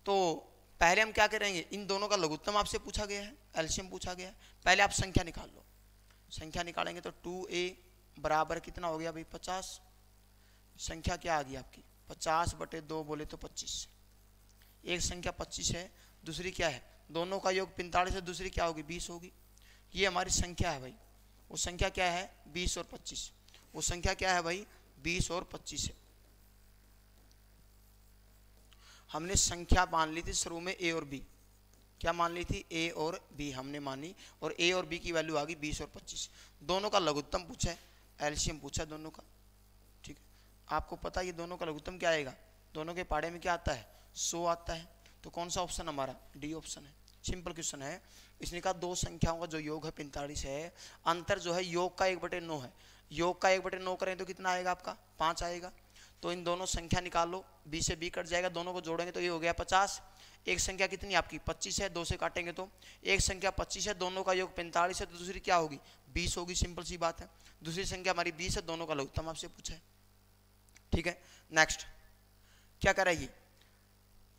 तो पहले हम क्या करेंगे, इन दोनों का लघुत्तम आपसे पूछा गया है, एलसीएम पूछा गया है। पहले आप संख्या निकाल लो। संख्या निकालेंगे तो 2a बराबर कितना हो गया भाई 50। संख्या क्या आ गई आपकी 50/2 बोले तो 25। एक संख्या 25 है, दूसरी क्या है, दोनों का योग 45 है, दूसरी क्या होगी 20 होगी। ये हमारी संख्या है भाई। वो संख्या क्या है 20 और 25। वो संख्या क्या है भाई 20 और 25 है। हमने संख्या मान ली थी शुरू में ए और बी। क्या मान ली थी ए और बी हमने मानी, और ए और बी की वैल्यू आ गई 20 और 25। दोनों का लघुत्तम पूछा है, एलसीएम पूछा दोनों का। ठीक है, आपको पता है ये दोनों का लघुत्तम क्या आएगा, दोनों के पाड़े में क्या आता है 100 आता है। तो कौन सा ऑप्शन हमारा डी ऑप्शन है। सिंपल क्वेश्चन है। इसने कहा दो संख्याओं का जो योग है 45 है, अंतर जो है योग का 1/9 है। योग का 1/9 करें तो कितना आएगा आपका 5 आएगा। तो इन दोनों संख्या निकाल लो, बी से बी कट जाएगा, दोनों को जोड़ेंगे तो ये हो गया 50। एक संख्या कितनी आपकी 25 है, 2 से काटेंगे तो एक संख्या 25 है, दोनों का योग 45 है, तो दूसरी क्या होगी 20 होगी। सिंपल सी बात है। दूसरी संख्या हमारी 20 है, दोनों का लघुत्तम आपसे पूछा है। ठीक है, नेक्स्ट क्या कर रहा है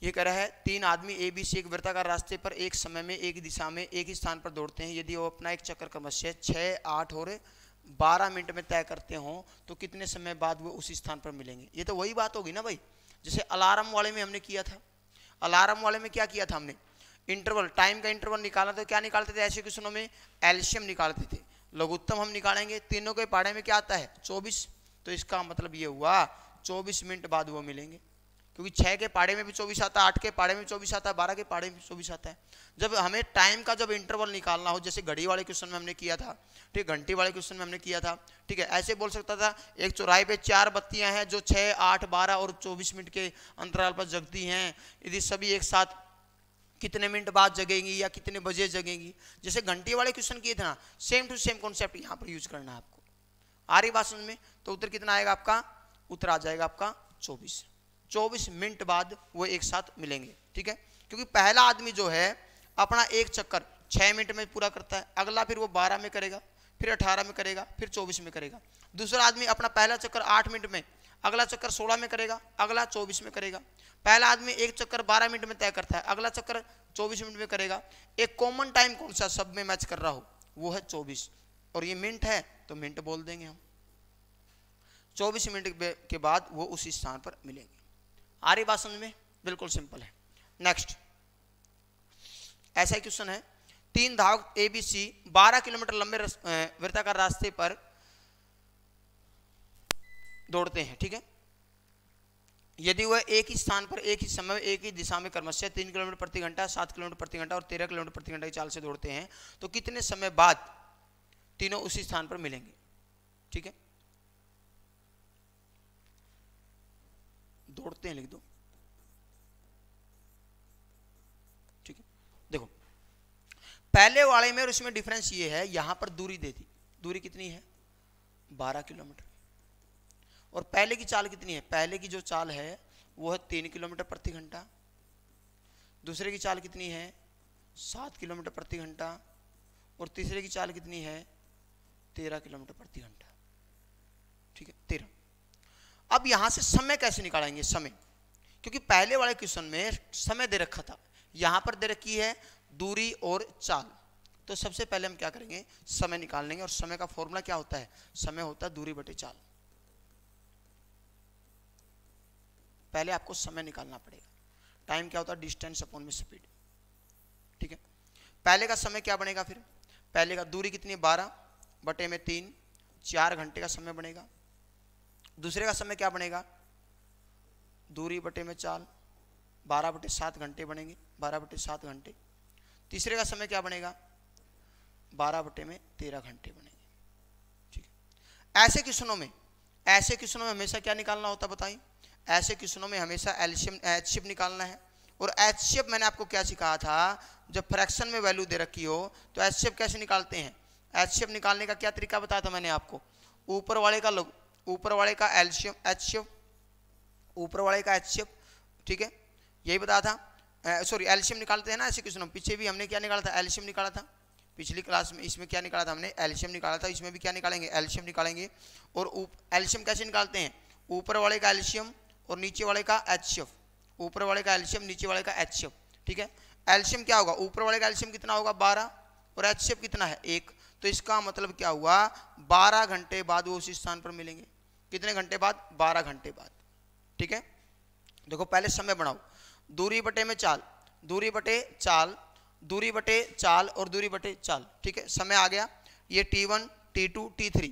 ये कह रहा है 3 आदमी ए बी सी एक वृत्ताकार रास्ते पर एक समय में एक दिशा में एक ही स्थान पर दौड़ते हैं। यदि वो अपना एक चक्कर क्रमशः 6, 8 और 12 मिनट में तय करते हों तो कितने समय बाद वो उसी स्थान पर मिलेंगे। ये तो वही बात होगी ना भाई, जैसे अलार्म वाले में हमने किया था। अलार्म वाले में क्या किया था हमने, इंटरवल, टाइम का इंटरवल निकाला। तो क्या निकालते थे ऐसे क्वेश्चनों में, एलसीएम निकालते थे। लघुत्तम हम निकालेंगे, तीनों के पाड़े में क्या आता है 24। तो इसका मतलब ये हुआ 24 मिनट बाद वो मिलेंगे, क्योंकि 6 के पाड़े में भी 24 आता है, 8 के पाड़े में 24 आता है, 12 के पाड़े में 24 आता है। जब हमें टाइम का जब इंटरवल निकालना हो, जैसे घड़ी वाले क्वेश्चन में हमने किया था, ठीक, घंटी वाले क्वेश्चन में हमने किया था, ठीक है, ऐसे बोल सकता था एक चौराहे पे 4 बत्तियां हैं जो 6, 8, 12 और 24 मिनट के अंतराल पर जगती हैं। यदि सभी एक साथ कितने मिनट बाद जगेंगी या कितने बजे जगेंगी, जैसे घंटी वाले क्वेश्चन किए थे ना, सेम टू सेम कॉन्सेप्ट यहाँ पर यूज करना है आपको। आ रही बात समझ में। तो उत्तर कितना आएगा आपका, उत्तर आ जाएगा आपका 24 मिनट बाद वो एक साथ मिलेंगे। ठीक है, क्योंकि पहला आदमी जो है अपना एक चक्कर 6 मिनट में पूरा करता है, अगला फिर वो 12 में करेगा, फिर 18 में करेगा, फिर 24 में करेगा। दूसरा आदमी अपना पहला चक्कर 8 मिनट में, अगला चक्कर 16 में करेगा, अगला 24 में करेगा। पहला आदमी एक चक्कर 12 मिनट में तय करता है, अगला चक्कर 24 मिनट में करेगा। एक कॉमन टाइम कौन सा सब में मैच कर रहा हो, वो है 24, और ये मिनट है तो मिनट बोल देंगे हम। 24 मिनट के बाद वो उसी स्थान पर मिलेंगे। आ रही बात समझ में, बिल्कुल सिंपल है। नेक्स्ट ऐसा ही क्वेश्चन है, 3 धावक ए बी सी 12 किलोमीटर लंबे वृत्ताकार रास्ते पर दौड़ते हैं। ठीक है, यदि वह एक ही स्थान पर एक ही समय एक ही दिशा में क्रमशः 3 किलोमीटर प्रति घंटा, 7 किलोमीटर प्रति घंटा और 13 किलोमीटर प्रति घंटा की चाल से दौड़ते हैं तो कितने समय बाद तीनों उसी स्थान पर मिलेंगे। ठीक है, दौड़ते हैं लिख दो। ठीक है, देखो पहले वाले में और इसमें डिफरेंस ये है, यहां पर दूरी दे दी, दूरी कितनी है 12 किलोमीटर, और पहले की चाल कितनी है, पहले की जो चाल है वो है 3 किलोमीटर प्रति घंटा, दूसरे की चाल कितनी है 7 किलोमीटर प्रति घंटा, और तीसरे की चाल कितनी है 13 किलोमीटर प्रति घंटा। ठीक है, 13। अब यहां से समय कैसे निकालेंगे, समय, क्योंकि पहले वाले क्वेश्चन में समय दे रखा था, यहां पर दे रखी है दूरी और चाल। तो सबसे पहले हम क्या करेंगे, समय निकाल लेंगे, और समय का फॉर्मूला क्या होता है, समय होता है दूरी बटे चाल। पहले आपको समय निकालना पड़ेगा। टाइम क्या होता है, डिस्टेंस अपॉन में स्पीड। ठीक है, पहले का समय क्या बनेगा, फिर पहले का दूरी कितनी है 12 बटे में 3, 4 घंटे का समय बनेगा। दूसरे का समय क्या बनेगा, दूरी बटे में चाल, 12 बटे 7 घंटे बनेंगे, 12 बटे 7 घंटे। तीसरे का समय क्या बनेगा 12 बटे में 13 घंटे बनेंगे। ठीक है, ऐसे क्वेश्चनों में हमेशा क्या निकालना होता है बताइए, ऐसे क्वेश्चनों में हमेशा एलसीएम एचसीएफ निकालना है। और एचसीएफ मैंने आपको क्या सिखाया था, जब फ्रैक्शन में वैल्यू दे रखी हो तो एचसीएफ कैसे निकालते हैं। एचसीएफ निकालने का क्या तरीका बताया था मैंने आपको, ऊपर वाले का एलसीएम एचसीएफ, ऊपर वाले का एचसीएफ। ठीक है, यही बताया था, सॉरी एलसीएम निकालते हैं ना ऐसे क्वेश्चन। पीछे भी हमने क्या निकाला था, एलसीएम निकाला था पिछली क्लास में। इसमें क्या निकाला था हमने, एलसीएम निकाला था। इसमें भी क्या निकालेंगे, एलसीएम निकालेंगे। और एलसीएम कैसे निकालते हैं, ऊपर वाले का एलसीएम और नीचे वाले का एचसीएफ, ऊपर वाले का एलसीएम नीचे वाले का एचसीएफ। ठीक है, एलसीएम क्या होगा, ऊपर वाले का एलसीएम कितना होगा 12 और एचसीएफ कितना है 1, तो इसका मतलब क्या हुआ, 12 घंटे बाद वो उसी स्थान पर मिलेंगे। कितने घंटे बाद, 12 घंटे बाद। ठीक है, देखो पहले समय बनाओ, दूरी बटे में चाल, दूरी बटे चाल, दूरी बटे चाल और दूरी बटे चाल। ठीक है, समय आ गया, ये T1 T2 T3।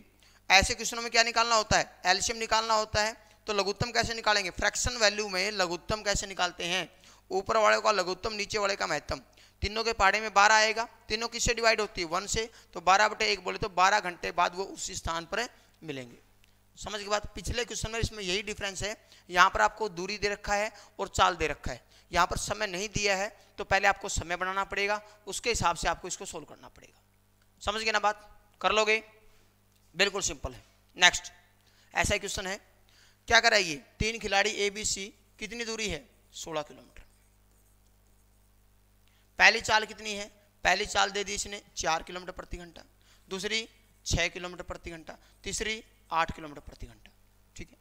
ऐसे क्वेश्चनों में क्या निकालना होता है, एलसीएम निकालना होता है। तो लघुत्तम कैसे निकालेंगे, फ्रैक्शन वैल्यू में लघुत्तम कैसे निकालते हैं, ऊपर वाले का लघुत्तम नीचे वाले का महत्तम। तीनों के पहाड़े में 12 आएगा, तीनों किससे डिवाइड होती है, 1 से, तो 12/1 बोले तो 12 घंटे बाद वो उसी स्थान पर मिलेंगे। समझ के बाद पिछले क्वेश्चन में इसमें यही डिफरेंस है, यहाँ पर आपको दूरी दे रखा है और चाल दे रखा है, यहाँ पर समय नहीं दिया है, तो पहले आपको समय बनाना पड़ेगा, उसके हिसाब से आपको इसको सोल्व करना पड़ेगा। समझ गए ना बात, कर लोगे, बिल्कुल सिंपल है। नेक्स्ट ऐसा क्वेश्चन है, क्या कराइए, 3 खिलाड़ी ABC, कितनी दूरी है, 16 किलोमीटर। पहली चाल कितनी है, पहली चाल दे दी इसने 4 किलोमीटर प्रति घंटा, दूसरी 6 किलोमीटर प्रति घंटा, तीसरी 8 किलोमीटर प्रति घंटा। ठीक है,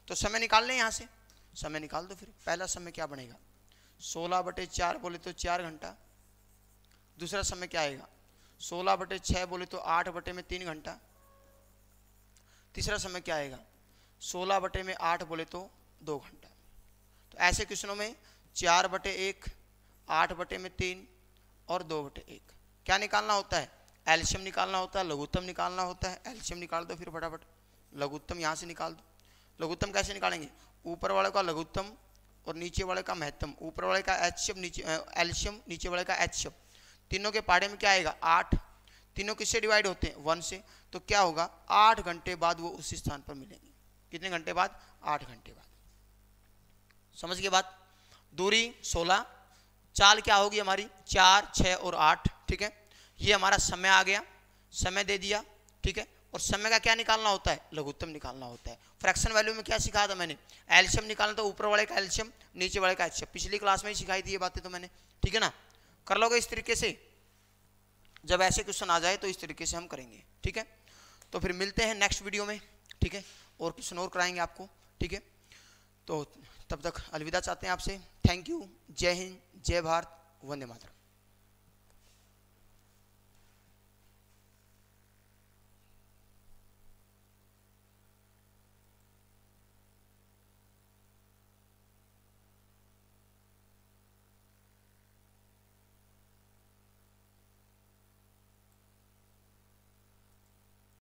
तो समय निकाल लें, यहाँ से समय निकाल दो। फिर पहला समय क्या बनेगा, 16/4 बोले तो 4 घंटा। दूसरा समय क्या आएगा, 16/6 बोले तो 8/3 घंटा। तीसरा समय क्या आएगा, 16/8 बोले तो 2 घंटा। तो ऐसे क्वेश्चनों में 4/1, 8/3 और 2/1 क्या निकालना होता है, एलसीएम निकालना होता है, लघुत्तम निकालना होता है। एलसीएम निकाल दो फिर फटाफट, लघुत्तम यहाँ से निकाल दो। लघुत्तम कैसे निकालेंगे, ऊपर वाले का लघुत्तम और नीचे वाले का महत्तम, ऊपर वाले का एचसीएम, नीचे एलसीएम, नीचे वाले का एचसीएम। तीनों के पहाड़े में क्या आएगा, 8, तीनों किससे डिवाइड होते हैं, 1 से, तो क्या होगा, 8 घंटे बाद वो उसी स्थान पर मिलेंगे। कितने घंटे बाद, 8 घंटे बाद। समझ गए बात, दूरी 16, चाल क्या होगी हमारी 4, 6 और 8। ठीक है, ये हमारा समय आ गया, समय दे दिया। ठीक है, और समय का क्या निकालना होता है, लघुत्तम निकालना होता है। फ्रैक्शन वैल्यू में क्या सिखाया था मैंने, एलसीएम निकालना, तो ऊपर वाले का एलसीएम, नीचे वाले का एचसीएम। पिछली क्लास में ही सिखाई थी ये बातें तो मैंने। ठीक है ना, कर लोगे इस तरीके से, जब ऐसे क्वेश्चन आ जाए तो इस तरीके से हम करेंगे। ठीक है, तो फिर मिलते हैं नेक्स्ट वीडियो में। ठीक है, और क्वेश्चन और कराएंगे आपको। ठीक है, तो तब तक अलविदा चाहते हैं आपसे। थैंक यू, जय हिंद, जय भारत, वंदे मातरम।